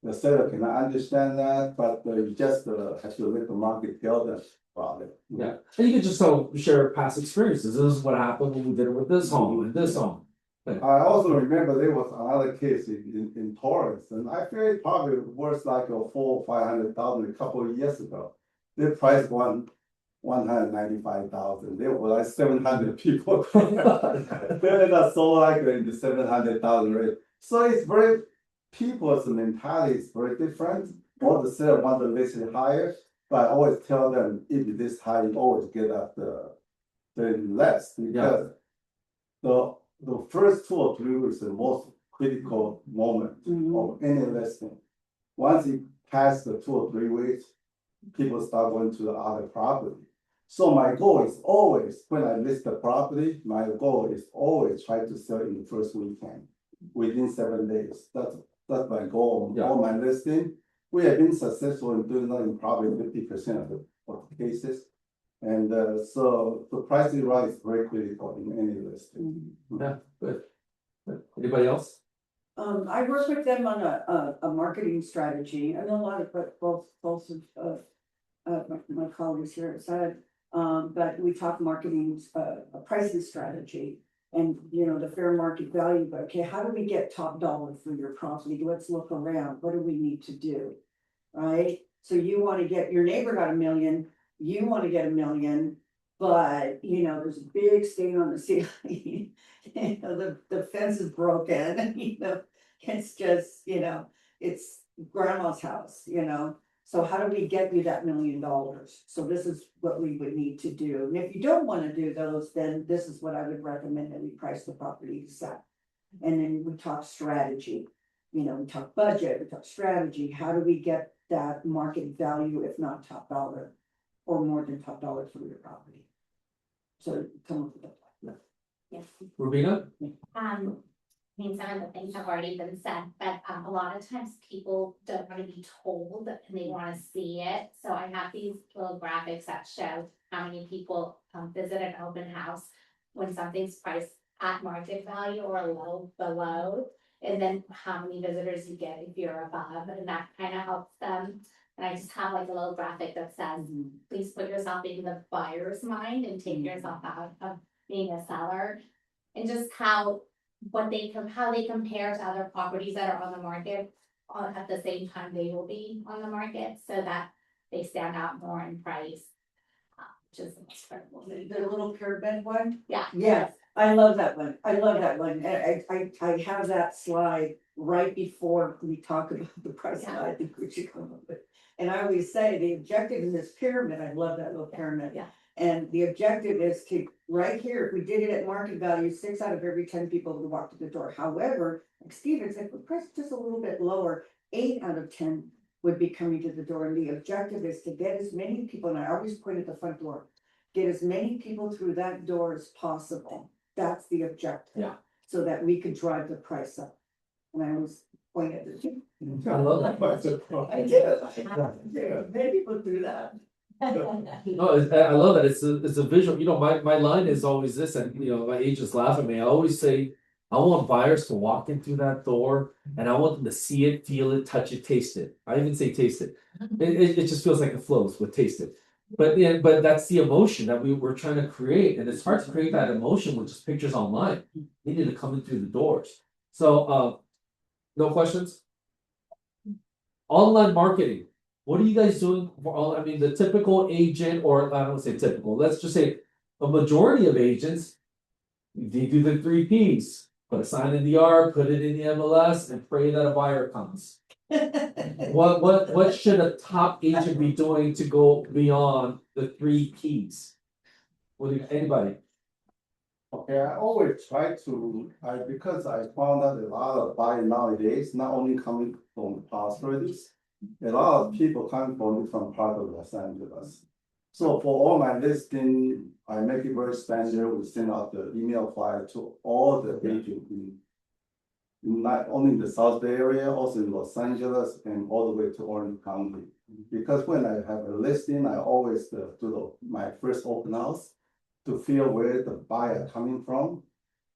the seller cannot understand that, but you just have to let the market tell them about it. Yeah, and you can just share past experiences. This is what happened when we did it with this home and this home. I also remember there was another case in Torrance, and I feel it probably worth like a 400,000 or 500,000 a couple of years ago. They priced 195,000. There were like 700 people. They ended up sold like in the 700,000 rate. So it's very people's mentality is very different. All the seller want to list it higher, but I always tell them if it is high, you always get up the less because the first 2 or 3 weeks is the most critical moment of any listing. Once it passes the 2 or 3 weeks, people start going to the other property. So my goal is always, when I list the property, my goal is always try to sell in the first weekend, within 7 days. That's my goal on all my listing. We have been successful in doing that in probably 50% of the cases. And so the pricing right is very critical in any listing. Yeah, good. Anybody else? I work with them on a marketing strategy. I know a lot of both of my colleagues here said, but we talk marketing, a pricing strategy. And you know, the fair market value, but okay, how do we get top dollar for your property? Let's look around. What do we need to do? Right? So you want to get, your neighbor got $1 million, you want to get $1 million, but you know, there's a big stain on the ceiling. You know, the fence is broken, you know, it's just, you know, it's grandma's house, you know. So how do we get you that $1 million? So this is what we would need to do. And if you don't want to do those, then this is what I would recommend that we price the property to sell. And then we talk strategy, you know, we talk budget, we talk strategy. How do we get that market value, if not top dollar, or more than top dollar for your property? So come up with a plan. Yes. Rubina? I mean, some of the things have already been said, but a lot of times people don't wanna be told and they wanna see it. So I have these little graphics that show how many people visit an open house when something's priced at market value or low below. And then how many visitors you get if you're above, and that kind of helps them. And I just have like a little graphic that says, please put yourself in the buyer's mind and take yourself out of being a seller. And just how they compare to other properties that are on the market at the same time they will be on the market, so that they stand out more in price. Which is the most critical. The little pyramid one? Yeah. Yes, I love that one. I love that one. And I have that slide right before we talk about the price. Yeah. I think we should come up with. And I always say the objective in this pyramid, I love that little pyramid. Yeah. And the objective is to, right here, if we did it at market value, 6 out of every 10 people would walk to the door. However, like Steven said, if we press just a little bit lower, 8 out of 10 would be coming to the door. And the objective is to get as many people, and I always point at the front door, get as many people through that door as possible. That's the objective. Yeah. So that we could drive the price up. And I always point at the. I love that. I do. Many people do that. No, I love that. It's a visual, you know, my line is always this, and you know, my agents laugh at me. I always say, I want buyers to walk in through that door and I want them to see it, feel it, touch it, taste it. I even say taste it. It just feels like it flows with taste it. But yeah, but that's the emotion that we're trying to create, and it's hard to create that emotion with just pictures online. They need to come in through the doors. So no questions? Online marketing. What are you guys doing for all, I mean, the typical agent, or I don't wanna say typical, let's just say a majority of agents, they do the 3 Ps. Put a sign in the yard, put it in the MLS, and pray that a buyer comes. What should a top agent be doing to go beyond the 3 Ps? Anybody? Okay, I always try to, because I found out a lot of buyers nowadays, not only coming from the Palos Verdes, a lot of people come from different parts of Los Angeles. So for all my listing, I make it very standard. We send out the email flyer to all the agents in not only in the South Bay area, also in Los Angeles and all the way to Orange County. Because when I have a listing, I always do my first open house to feel where the buyer coming from.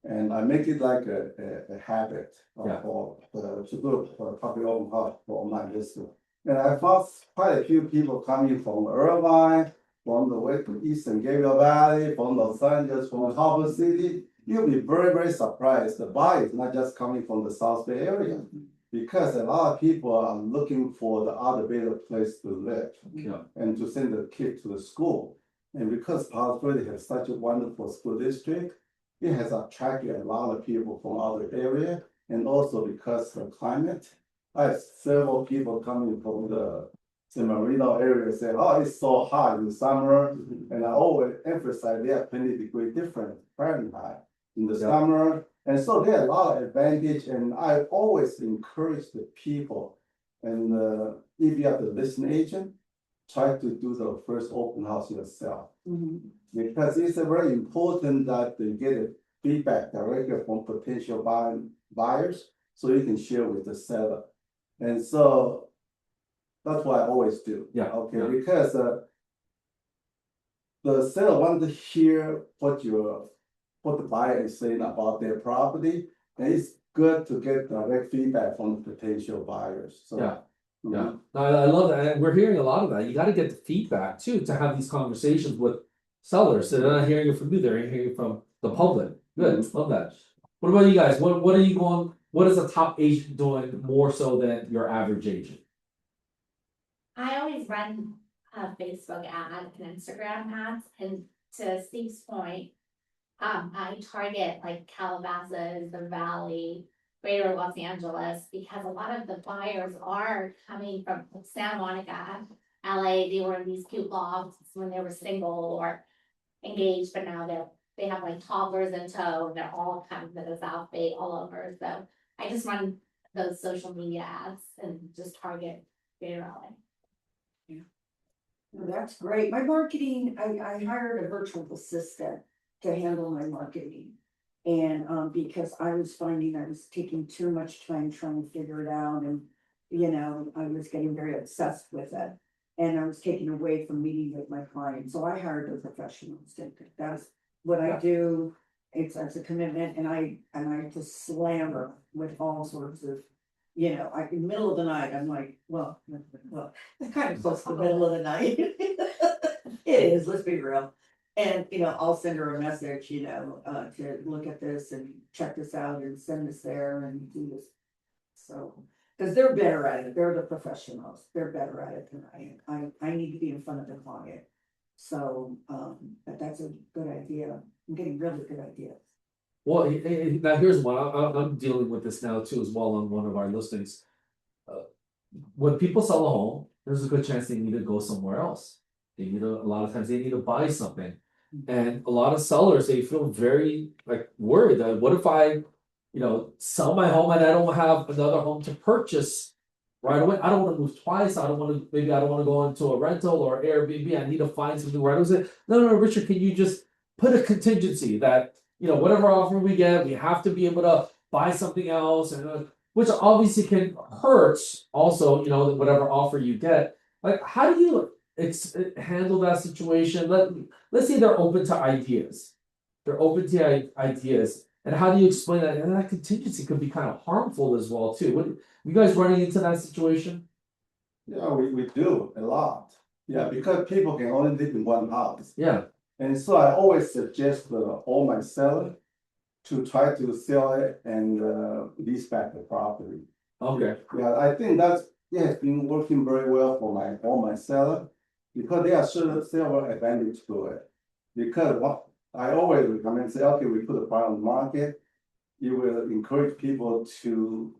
And I make it like a habit to do a property open house for online listing. And I found quite a few people coming from Irvine, from the way to Eastern Gabriel Valley, from Los Angeles, from Harbor City. You'll be very, very surprised. The buyer is not just coming from the South Bay area, because a lot of people are looking for the other better place to live and to send the kid to the school. And because Palos Verdes has such a wonderful school district, it has attracted a lot of people from other area, and also because of the climate. I have several people coming from the San Marino area say, oh, it's so hot in the summer. And I always emphasize they are 20 degrees different Fahrenheit in the summer. And so there are a lot of advantage, and I always encourage the people. And if you have the listing agent, try to do the first open house yourself. Because it's very important that you get a feedback directly from potential buyers, so you can share with the seller. And so that's what I always do. Because the seller wants to hear what the buyer is saying about their property, and it's good to get direct feedback from the potential buyers. So No, I love that, and we're hearing a lot of that. You gotta get the feedback too, to have these conversations with sellers. So they're not hearing it from you, they're hearing it from the public. Good, love that. What about you guys? What is a top agent doing more so than your average agent? I always run a Facebook ad and Instagram ads, and to Steve's point, I target like Calabasas, the Valley, Greater Los Angeles, because a lot of the buyers are coming from Santa Monica, LA. They were in these cute lofts when they were single or engaged, but now they have like toddlers in tow, and they're all coming to the South Bay all over. So I just run those social media ads and just target Greater LA. Well, that's great. My marketing, I hired a virtual assistant to handle my marketing. And, because I was finding I was taking too much time trying to figure it out and, you know, I was getting very obsessed with it. And I was taken away from meeting with my clients, so I hired a professional. That's what I do. It's a commitment and I just slammer with all sorts of, you know, in the middle of the night, I'm like, well, it's kind of close to the middle of the night. It is, let's be real. And, you know, I'll send her a message, you know, to look at this and check this out and send this there and do this. So, because they're better at it, they're the professionals, they're better at it than I am. I need to be in front of the client. So, but that's a good idea. I'm getting really good ideas. Well, now here's one, I'm dealing with this now too as well on one of our listings. When people sell a home, there's a good chance they need to go somewhere else. They need a lot of times they need to buy something. And a lot of sellers, they feel very like worried that what if I, you know, sell my home and I don't have another home to purchase right away. I don't want to move twice. I don't want to, maybe I don't want to go into a rental or Airbnb. I need to find something where I was it. No, Richard, can you just put a contingency that, you know, whatever offer we get, we have to be able to buy something else, and which obviously can hurt also, you know, whatever offer you get. Like, how do you handle that situation? Let's say they're open to ideas. They're open to ideas. And how do you explain that? And that contingency could be kind of harmful as well, too. What you guys running into that situation? Yeah, we do a lot. Yeah, because people can only live in one house. Yeah. And so I always suggest all my sellers to try to sell it and lease back the property. Okay. Yeah, I think it's been working very well for all my sellers because they are several advantage to it. Because what I always recommend, say, okay, we put the price on the market, you will encourage people to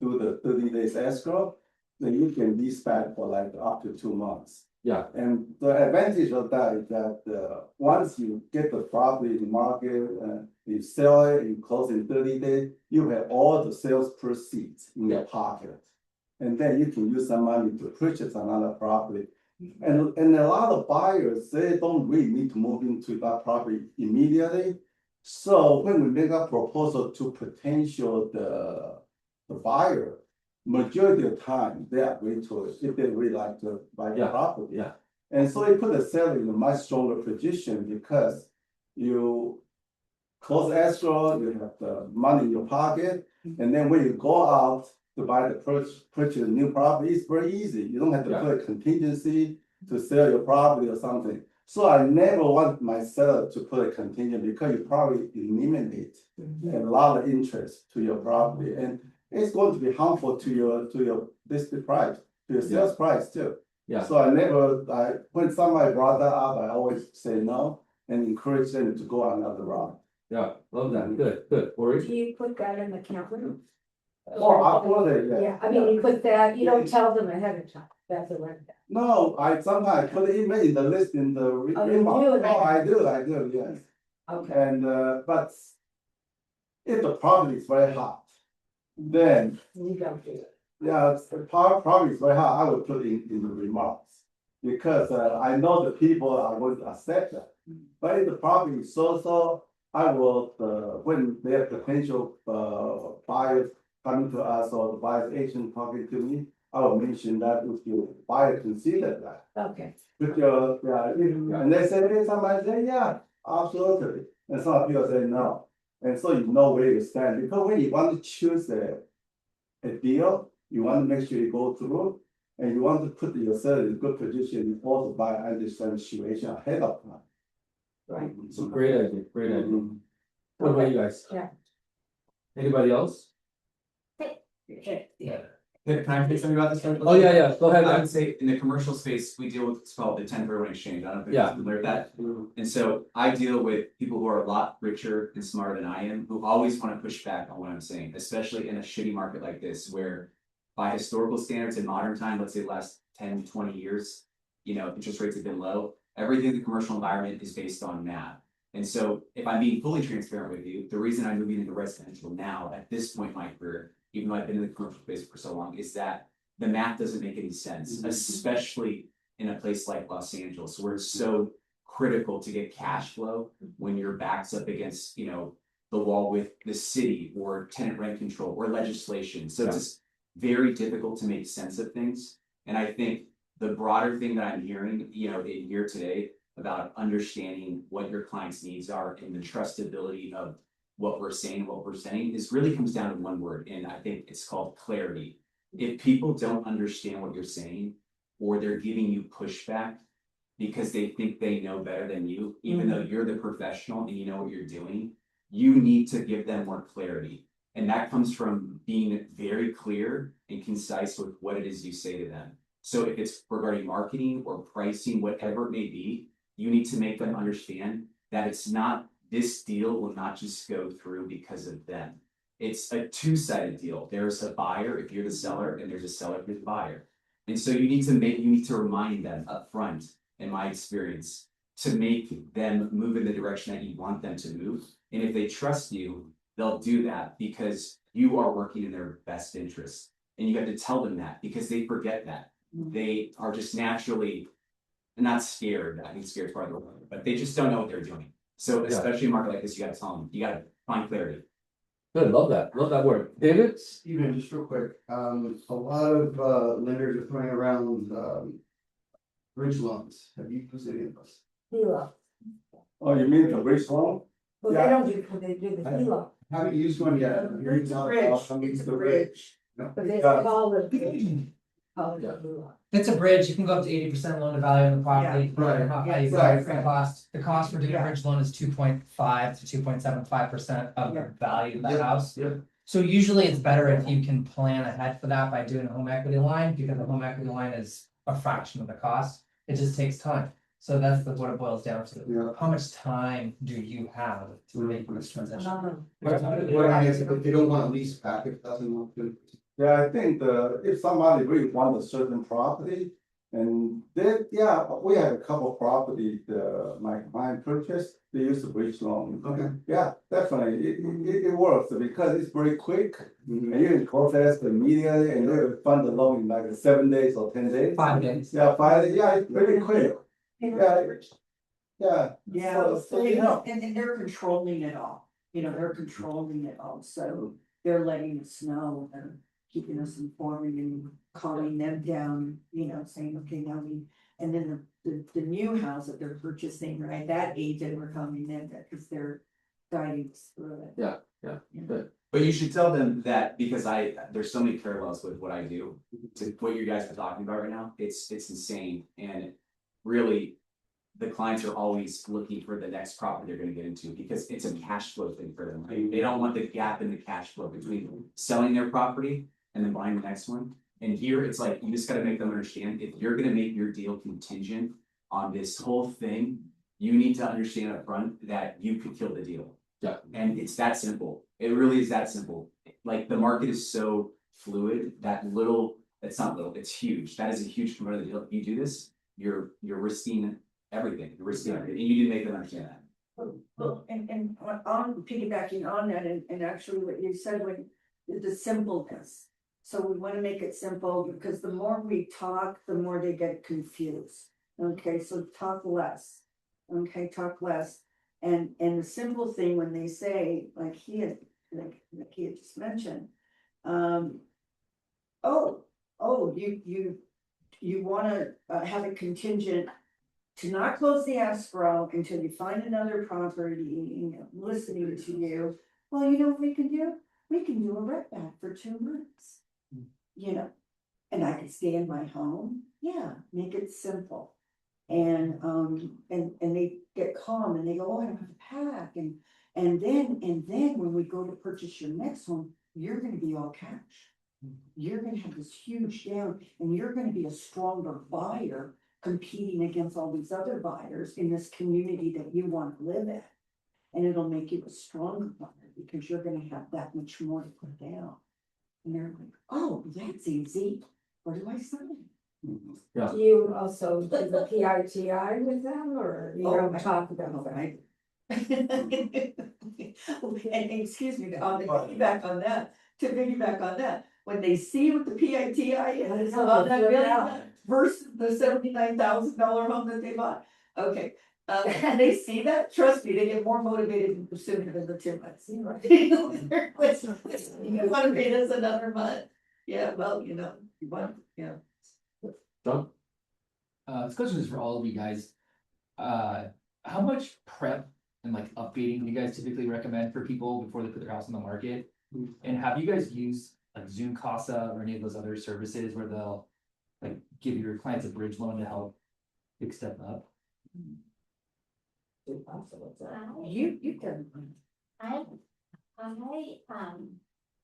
do the 30 days escrow, then you can lease back for like up to 2 months. Yeah. And the advantage of that is that once you get the property in the market, you sell it, you close in 30 days, you have all the sales proceeds in your pocket. And then you can use some money to purchase another property. And a lot of buyers, they don't really need to move into that property immediately. So when we make a proposal to potential the buyer, majority of the time they agree to it if they really like to buy the property. Yeah. And so it put the seller in a much stronger position because you close escrow, you have the money in your pocket, and then when you go out to buy the purchase a new property, it's very easy. You don't have to put a contingency to sell your property or something. So I never want my seller to put a contingency because you probably eliminate a lot of interest to your property, and it's going to be harmful to your listed price, to your sales price too. Yeah. So when somebody brought that up, I always say no and encourage them to go another route. Yeah, love that. Good. Worried? Do you put that in the calendar? Oh, absolutely, yeah. I mean, you put that, you don't tell them ahead of time, that's a red. No, I sometimes put it even in the list in the remark. you do? Oh, I do, yes. Okay. And but if the property is very hot, then You don't do it. yeah, if the property is very hot, I will put it in the remarks. Because I know the people are going to accept that. But if the property is so, I will when there are potential buyers coming to us or the buyer's agent talking to me, I will mention that if your buyer consider that. Okay. And they say, hey, somebody say, yeah, absolutely. And some people say no. And so you know where you stand. Because when you want to choose a deal, you want to make sure you go through, and you want to put yourself in a good position before the buyer understand the situation ahead of time. Right. It's a great idea. What about you guys? Yeah. Anybody else? Can I say something about this? Oh, yeah, go ahead, I man. would say in the commercial space, we deal with what's called the 1031 exchange. I don't know if you're familiar with that. And so I deal with people who are a lot richer and smarter than I am, who always want to push back on what I'm saying, especially in a shitty market like this, where by historical standards in modern time, let's say the last 10, 20 years, you know, interest rates have been low. Everything in the commercial environment is based on math. And so if I'm being fully transparent with you, the reason I'm moving into residential now at this point in my career, even though I've been in the commercial space for so long, is that the math doesn't make any sense, especially in a place like Los Angeles, where it's so critical to get cash flow when your back's up against, you know, the wall with the city or tenant rent control or legislation. So it's just very difficult to make sense of things. And I think the broader thing that I'm hearing, in here today about understanding what your client's needs are and the trustability of what we're saying, what we're saying is really comes down to one word. And I think it's called clarity. If people don't understand what you're saying, or they're giving you pushback because they think they know better than you, even though you're the professional and you know what you're doing, you need to give them more clarity. And that comes from being very clear and concise with what it is you say to them. So if it's regarding marketing or pricing, whatever it may be, you need to make them understand that it's not, this deal will not just go through because of them. It's a two-sided deal. There's a buyer if you're the seller, and there's a seller if you're the buyer. And so you need to remind them up front, in my experience, to make them move in the direction that you want them to move. And if they trust you, they'll do that because you are working in their best interest. And you have to tell them that because they forget that. They are just naturally not scared. I think scared is part of the word, but they just don't know what they're doing. So especially in a market like this, you gotta tell them, you gotta find clarity. Good, love that word. David? Steven, just real quick, a lot of lenders are throwing around bridge loans. Have you used any of those? HELOC. Oh, you mean the bridge loan? Well, they don't do, they do the HELOC. Haven't used one yet. I'm hearing It's a about- bridge, it's a bridge, No. but they Yeah. call it HELOC. It's a bridge, you can go up to 80% loan to value on the property. Yeah, right. How Yeah, you right, guys the cost, the cost for doing a Yeah. bridge loan is 2.5 to 2.75% of the Yeah. value of the Yeah. house. Yeah. So usually it's better if you can plan ahead for that by doing a home equity line, because the home equity line is a fraction of the cost. It just takes time. So that's what it boils down to. Yeah. How much time do you have to make this transition? What I mean is, if they don't want a lease back, if it doesn't want to. Yeah, I think if somebody really want a certain property, and then, we have a couple of property, my client purchased, they use the bridge loan. Okay. Yeah, definitely, it works because it's very quick, and you can process immediately, and they will fund the loan in like 7 days or 10 days. 5 days. Yeah, 5 days, yeah, it's very quick, yeah. Yeah, So, you know. and they're controlling it all, they're controlling it all, so they're letting us know, and keeping us informed and calling them down, saying, okay, now and then the new house that they're purchasing, right, that agent we're coming in, because they're guiding us through it. Yeah, good. But you should tell them that because there's so many parallels with what I do to what you guys are talking about right now. It's insane. And really, the clients are always looking for the next property they're gonna get into because it's a cash flow thing for them. Right? They don't want the gap in the cash flow between selling their property and then buying the next one. And here it's like, you just gotta make them understand, if you're gonna make your deal contingent on this whole thing, you need to understand up front that you could kill the deal. Yeah. And it's that simple. It really is that simple. Like the market is so fluid that it's not little, it's huge. That is a huge component of the deal. If you do this, you're risking everything. You're risking everything. And you need to make them understand that. Well, and on piggybacking on that, and actually what you said, when the simpleness. So we want to make it simple, because the more we talk, the more they get confused. Okay, so talk less. Okay, talk less. And the simple thing when they say, like he had just mentioned, you wanna have a contingent to not close the escrow until you find another property, listening to you. Well, you know what we can do? We can do a rent back for 2 months. And I could stay in my home, make it simple. And they get calm and they go, oh, I don't have to pack, and then when we go to purchase your next home, you're gonna be all cash. You're gonna have this huge down, and you're gonna be a stronger buyer competing against all these other buyers in this community that you want to live in. And it'll make you a stronger buyer because you're gonna have that much more to put down. And they're like, oh, that's easy, where do I sign? Yeah. Do you also do the PITI with them, or you don't talk about Oh, that? right. And excuse me, on the piggyback on that, when they see what the PITI is on that building versus the $79,000 home that they bought, okay, And they see that, trust me, they get more motivated to pursue it than the 2 months. You wanna pay us another month? Yeah, well, you want, yeah. Done? This question is for all of you guys. How much prep and like updating do you guys typically recommend for people before they put their house on the market? And have you guys used like Zoom Casa or any of those other services where they'll like give your clients a bridge loan to help fix stuff up? You can.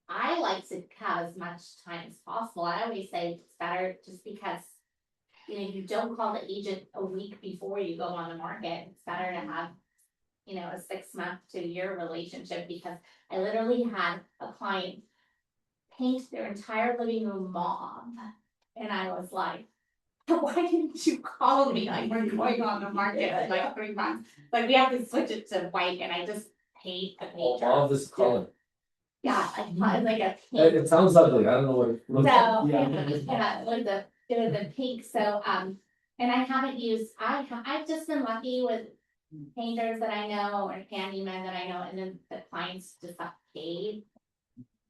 I like to have as much time as possible. I always say it's better just because, you don't call the agent a week before you go on the market. It's better to have, a 6-month to a year relationship, because I literally had a client paint their entire living room mauve. And I was like, why didn't you call me? Like, we're going on the market in like 3 months. Like, we have to switch it to white, and I just hate the paint. All this color. Yeah, like a pink. It sounds ugly, I don't know what it looks like. So, yeah, it was a pink, so, and I haven't used, I've just been lucky with painters that I know, or handymen that I know, and then the clients just got paid.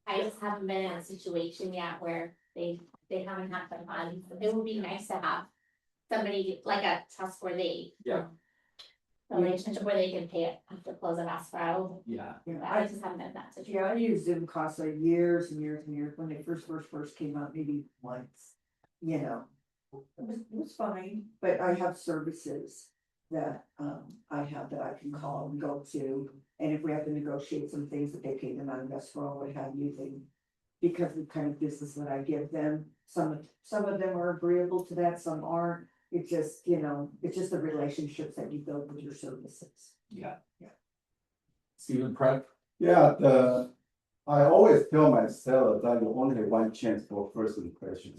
I just haven't been in a situation yet where they haven't had the funds. It would be nice to have somebody like a trustworthy. Yeah. Relationship where they can pay it after close of escrow. Yeah. I just haven't been in that situation. Yeah, I used Zoom Casa years and years and years when they first came out, maybe once, It was fine, but I have services that, I have that I can call and go to. And if we have to negotiate some things that they pay them out of escrow, what have you, because of the kind of business that I give them, some of them are agreeable to that, some aren't. It's just, it's just the relationships that you build with your services. Yeah. Steven, prep? Yeah, I always tell my seller that you only have one chance for first impressions.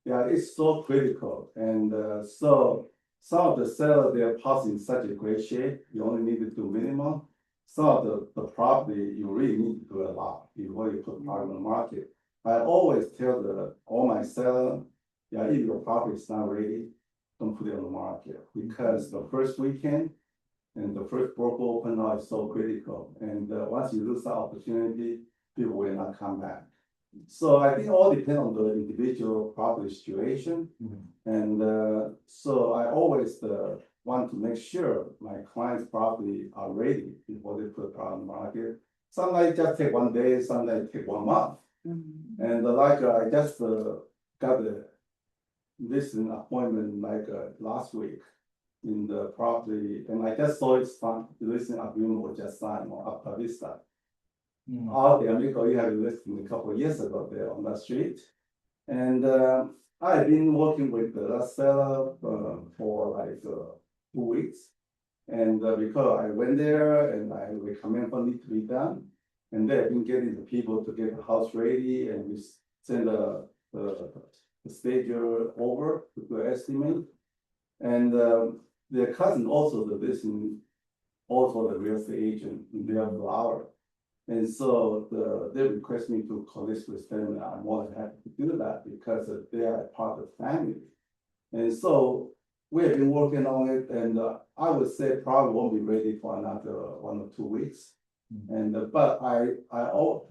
Yeah, it's so critical, and so some of the sellers, their house in such a great shape, you only need to do minimum. Some of the property, you really need to do a lot before you put property on the market. I always tell all my sellers, if your property is not ready, don't put it on the market, because the first weekend and the first broker open now is so critical. And once you lose that opportunity, people will not come back. So I think all depends on the individual property situation. And so I always want to make sure my clients' property are ready before they put property on the market. Sometimes just take 1 day, sometimes take 1 month. And I just got the listing appointment last week in the property, and I just saw it's fun. The listing agreement was just signed on Upper Vista. Out there, because you had a listing a couple of years ago there on that street, and I've been working with the seller for 2 weeks, and because I went there and I recommend what needs to be done, and they've been getting the people to get the house ready, and we send the stager over to do an estimate, and their cousin also the business, also the real estate agent in their flower, and so they request me to collect with them. I'm more than happy to do that because they are a part of the family, and so we have been working on it, and I would say probably won't be ready for another 1 or 2 weeks. And but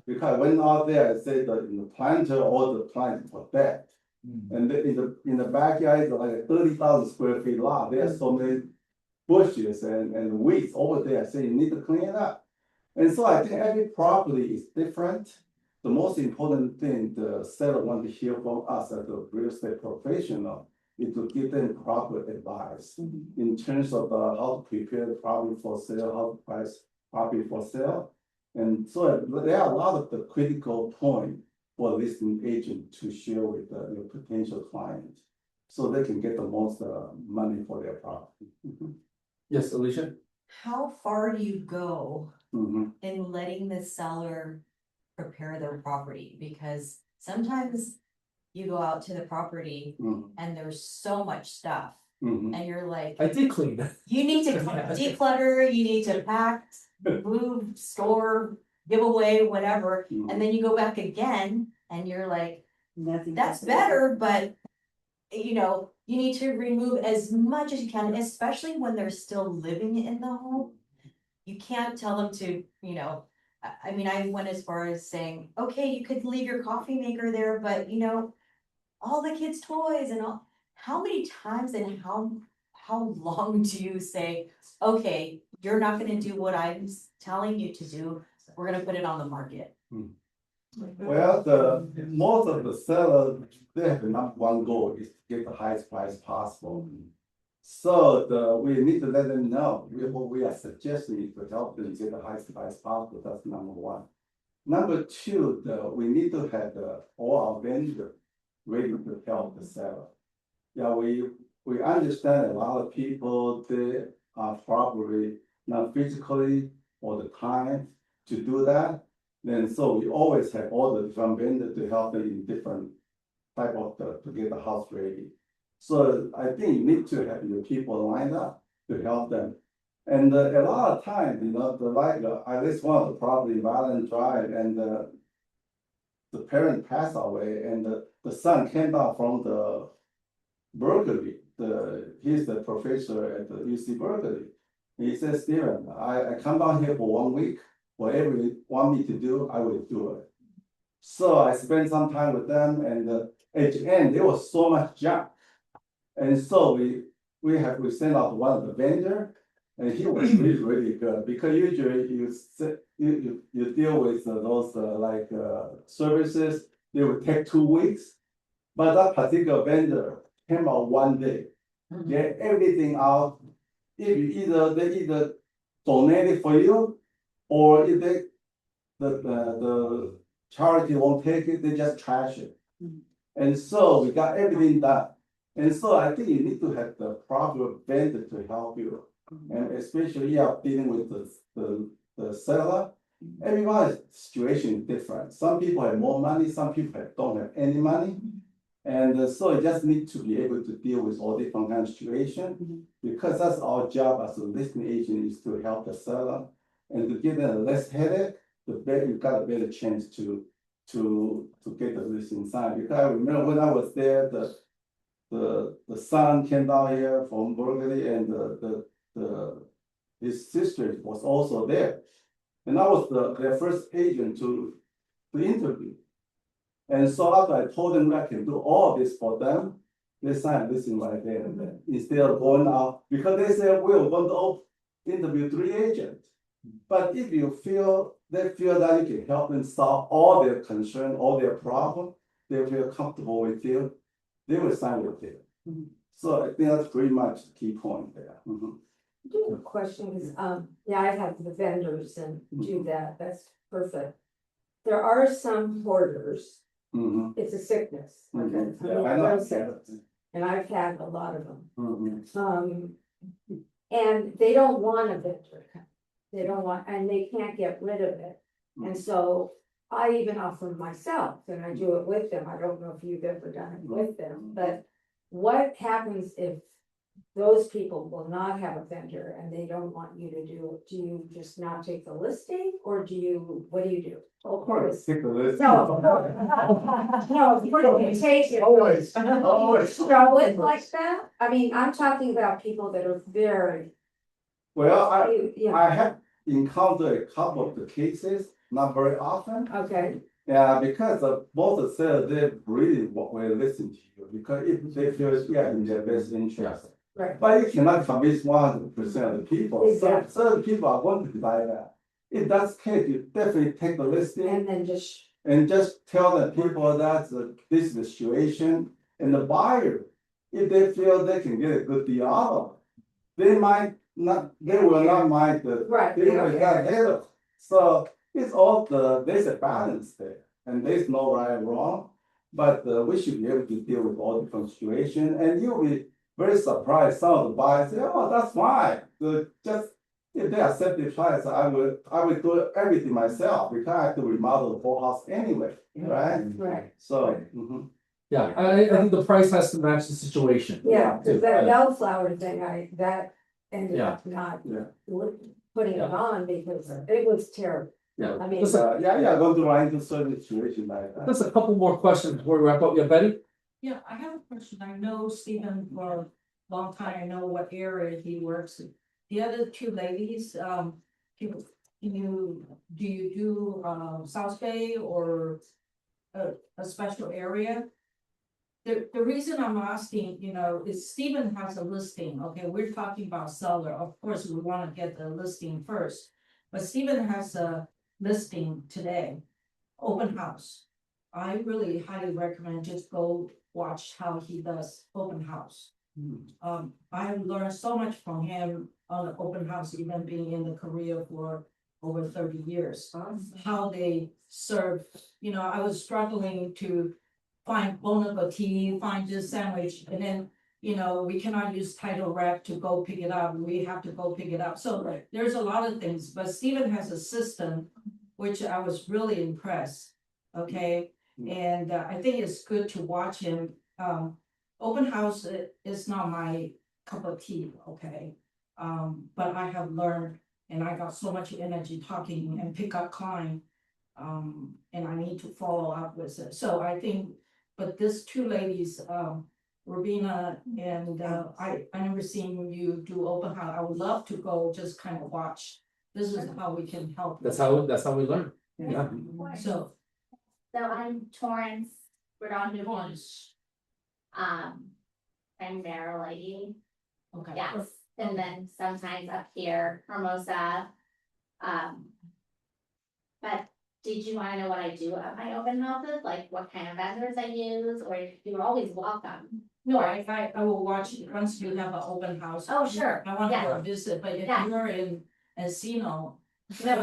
because I went out there, I said that in the planter, all the plants were dead. And in the backyard, it's like a 30,000 square feet lot. There are so many bushes and weeds over there. I say you need to clean it up. And so I think every property is different. The most important thing the seller want to hear from us as a real estate professional is to give them proper advice in terms of how to prepare the property for sale, how to price property for sale. And so there are a lot of the critical points for a listing agent to share with your potential client, so they can get the most money for their property. Yes, Alicia? How far do you go in letting the seller prepare their property? Because sometimes you go out to the property and there's so much stuff. And you're like, I did clean that. You need to declutter, you need to pack, move, store, give away, whatever. And then you go back again and you're like, nothing. That's better, but You need to remove as much as you can, especially when they're still living in the home. You can't tell them to, you know, I mean, I went as far as saying, okay, you could leave your coffee maker there, but you know, all the kids' toys and all, how many times and how long do you say, okay, you're not gonna do what I'm telling you to do, we're gonna put it on the market? Well, most of the sellers, they have not one goal is to get the highest price possible. So we need to let them know, what we are suggesting is to help them get the highest price possible, that's number one. Number two, we need to have all our vendors ready to help the seller. Yeah, we understand a lot of people, they are probably not physically or the time to do that. Then so we always have all the different vendors to help them in different type of to get the house ready. So I think you need to have your people lined up to help them. And a lot of times, you know, I just want the property Violent Drive and the parent passed away and the son came back from the Berkeley. He's the professor at the UC Berkeley. He says, Steven, I come down here for 1 week. Whatever you want me to do, I will do it. So I spent some time with them, and at the end, there was so much junk. And so we sent out one of the vendor, and he was really, really good because usually you deal with those services, they would take 2 weeks. But that particular vendor came out 1 day, get everything out. If they either donate it for you, or if the charity won't take it, they just trash it. And so we got everything done. And so I think you need to have the proper vendor to help you. And especially you are dealing with the seller. Everybody's situation is different. Some people have more money, some people don't have any money. And so you just need to be able to deal with all different kinds of situations, because that's our job as a listing agent, is to help the seller and to give them less headache. You got a better chance to get the listing signed. Because I remember when I was there, the son came down here from Berkeley, and his sister was also there, and I was their first agent to interview. And so after I told them I can do all this for them, they signed listing right there and then, instead of going out, because they said we're going to interview 3 agents. But if they feel that you can help them solve all their concern, all their problem, they feel comfortable with you, they will sign with you. So I think that's pretty much the key point there. I do have a question, because yeah, I have the vendors and do that, that's perfect. There are some hoarders, it's a sickness. Yeah, I know. And I've had a lot of them. And they don't want a vendor. They don't want, and they can't get rid of it. And so I even offer myself, and I do it with them. I don't know if you've ever done it with them, but what happens if those people will not have a vendor and they don't want you to do it? Do you just not take the listing, or what do you do? Of course, take the list. No, of course, you take it. Always. So it's like that? I mean, I'm talking about people that are very. Well, Yeah. I have encountered a couple of the cases, not very often. Okay. Yeah, because both the sellers, they really will listen to you, because if they feel in their best interest. Right. But you cannot convince 100% of the people. Exactly. So certain people are going to buy that. If that's the case, you definitely take the listing. And then just. And just tell the people that this is the situation, and the buyer, if they feel they can get a good deal out of it, they will not mind Right. they will not later. So it's there's a balance there, and there's no right or wrong, but we should be able to deal with all different situations, and you'll be very surprised. Some of the buyers say, oh, that's fine. Just if they accept the price, I will do everything myself, because I have to remodel the whole house anyway, right? Right. So. Yeah, I think the price has to match the situation. Yeah, because that bellflower thing, that ended Yeah. up not putting it on, because it was terrible. Yeah. I mean. Listen, Going to run into certain situation like that. Just a couple more questions before we wrap up. Yeah, Betty? Yeah, I have a question. I know Stephen for a long time. I know what area he works in. The other two ladies, do you do, South Bay or a special area? The reason I'm asking, is Stephen has a listing, okay, we're talking about seller, of course, we wanna get the listing first. But Stephen has a listing today, open house. I really highly recommend just go watch how he does open house. I have learned so much from him on the open house, even being in the career for over 30 years. How they serve, I was struggling to find bon appetit, find this sandwich, and then, we cannot use title rep to go pick it up, we have to go pick it up, so there's a lot of things, but Stephen has a system, which I was really impressed, okay? And I think it's good to watch him, open house is not my cup of tea, okay? But I have learned, and I got so much energy talking and pick up client. And I need to follow up with it, so I think, but these two ladies, Robina and I never seen you do open house, I would love to go just kind of watch. This is how we can help. That's how we learn. Yeah. So, I'm Torrance, Redondo Beach. Primarily, okay. yes, and then sometimes up here, Hermosa. But did you wanna know what I do at my open houses, like what kind of vendors I use, or you're always welcome? No, I will watch it once you have an open house. Oh, sure. I want to Yeah. go visit, but if Yeah. you're in Encino. Well,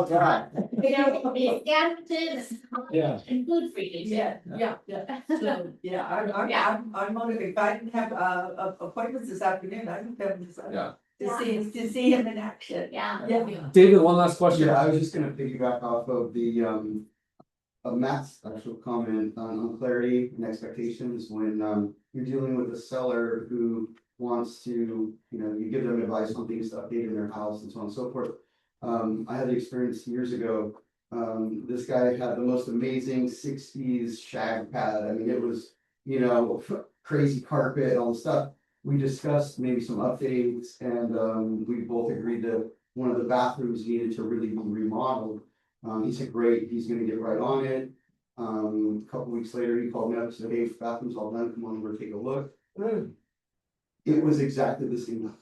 God. Sandwiches. Yeah. And food for you too. Yeah. So, Yeah, I'm motivated, if I didn't have, appointments this afternoon, I would have decided Yeah. to see him in action. Yeah. David, one last question. Yeah, I was just gonna piggyback off of the, of Matt's actual comment on clarity and expectations when, you're dealing with a seller who wants to, you give them advice on things to update in their house and so on and so forth. I had the experience years ago, this guy had the most amazing 60s shag pad. I mean, it was, crazy carpet, all the stuff. We discussed maybe some updates and, we both agreed that one of the bathrooms needed to really be remodeled. He said, great, he's gonna get right on it. A couple weeks later, he called me up and said, hey, bathroom's all done, come on over, take a look. It was exactly the same.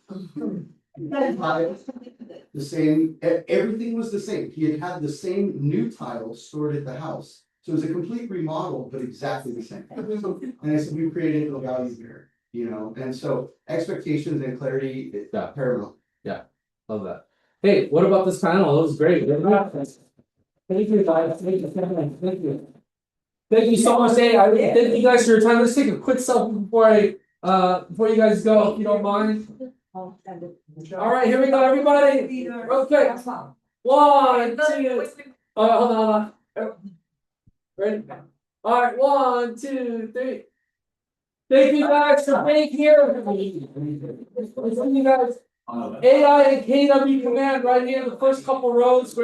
The same, everything was the same. He had had the same new tiles stored at the house. So it was a complete remodel, but exactly the same. And I said, we created a value here, and so expectations and clarity, paramount. Yeah, love that. Hey, what about this panel? It was great. Thank you guys. Thank you. Thank you so much. Hey, thank you guys for your time. Let's take a quick selfie before you guys go, if you don't mind. All right, here we go, everybody. Okay. 1, 2. Hold on. Ready? All right, 1, 2, 3. Thank you guys for being here. Thank you guys. AI and KW Command right here in the first couple rows.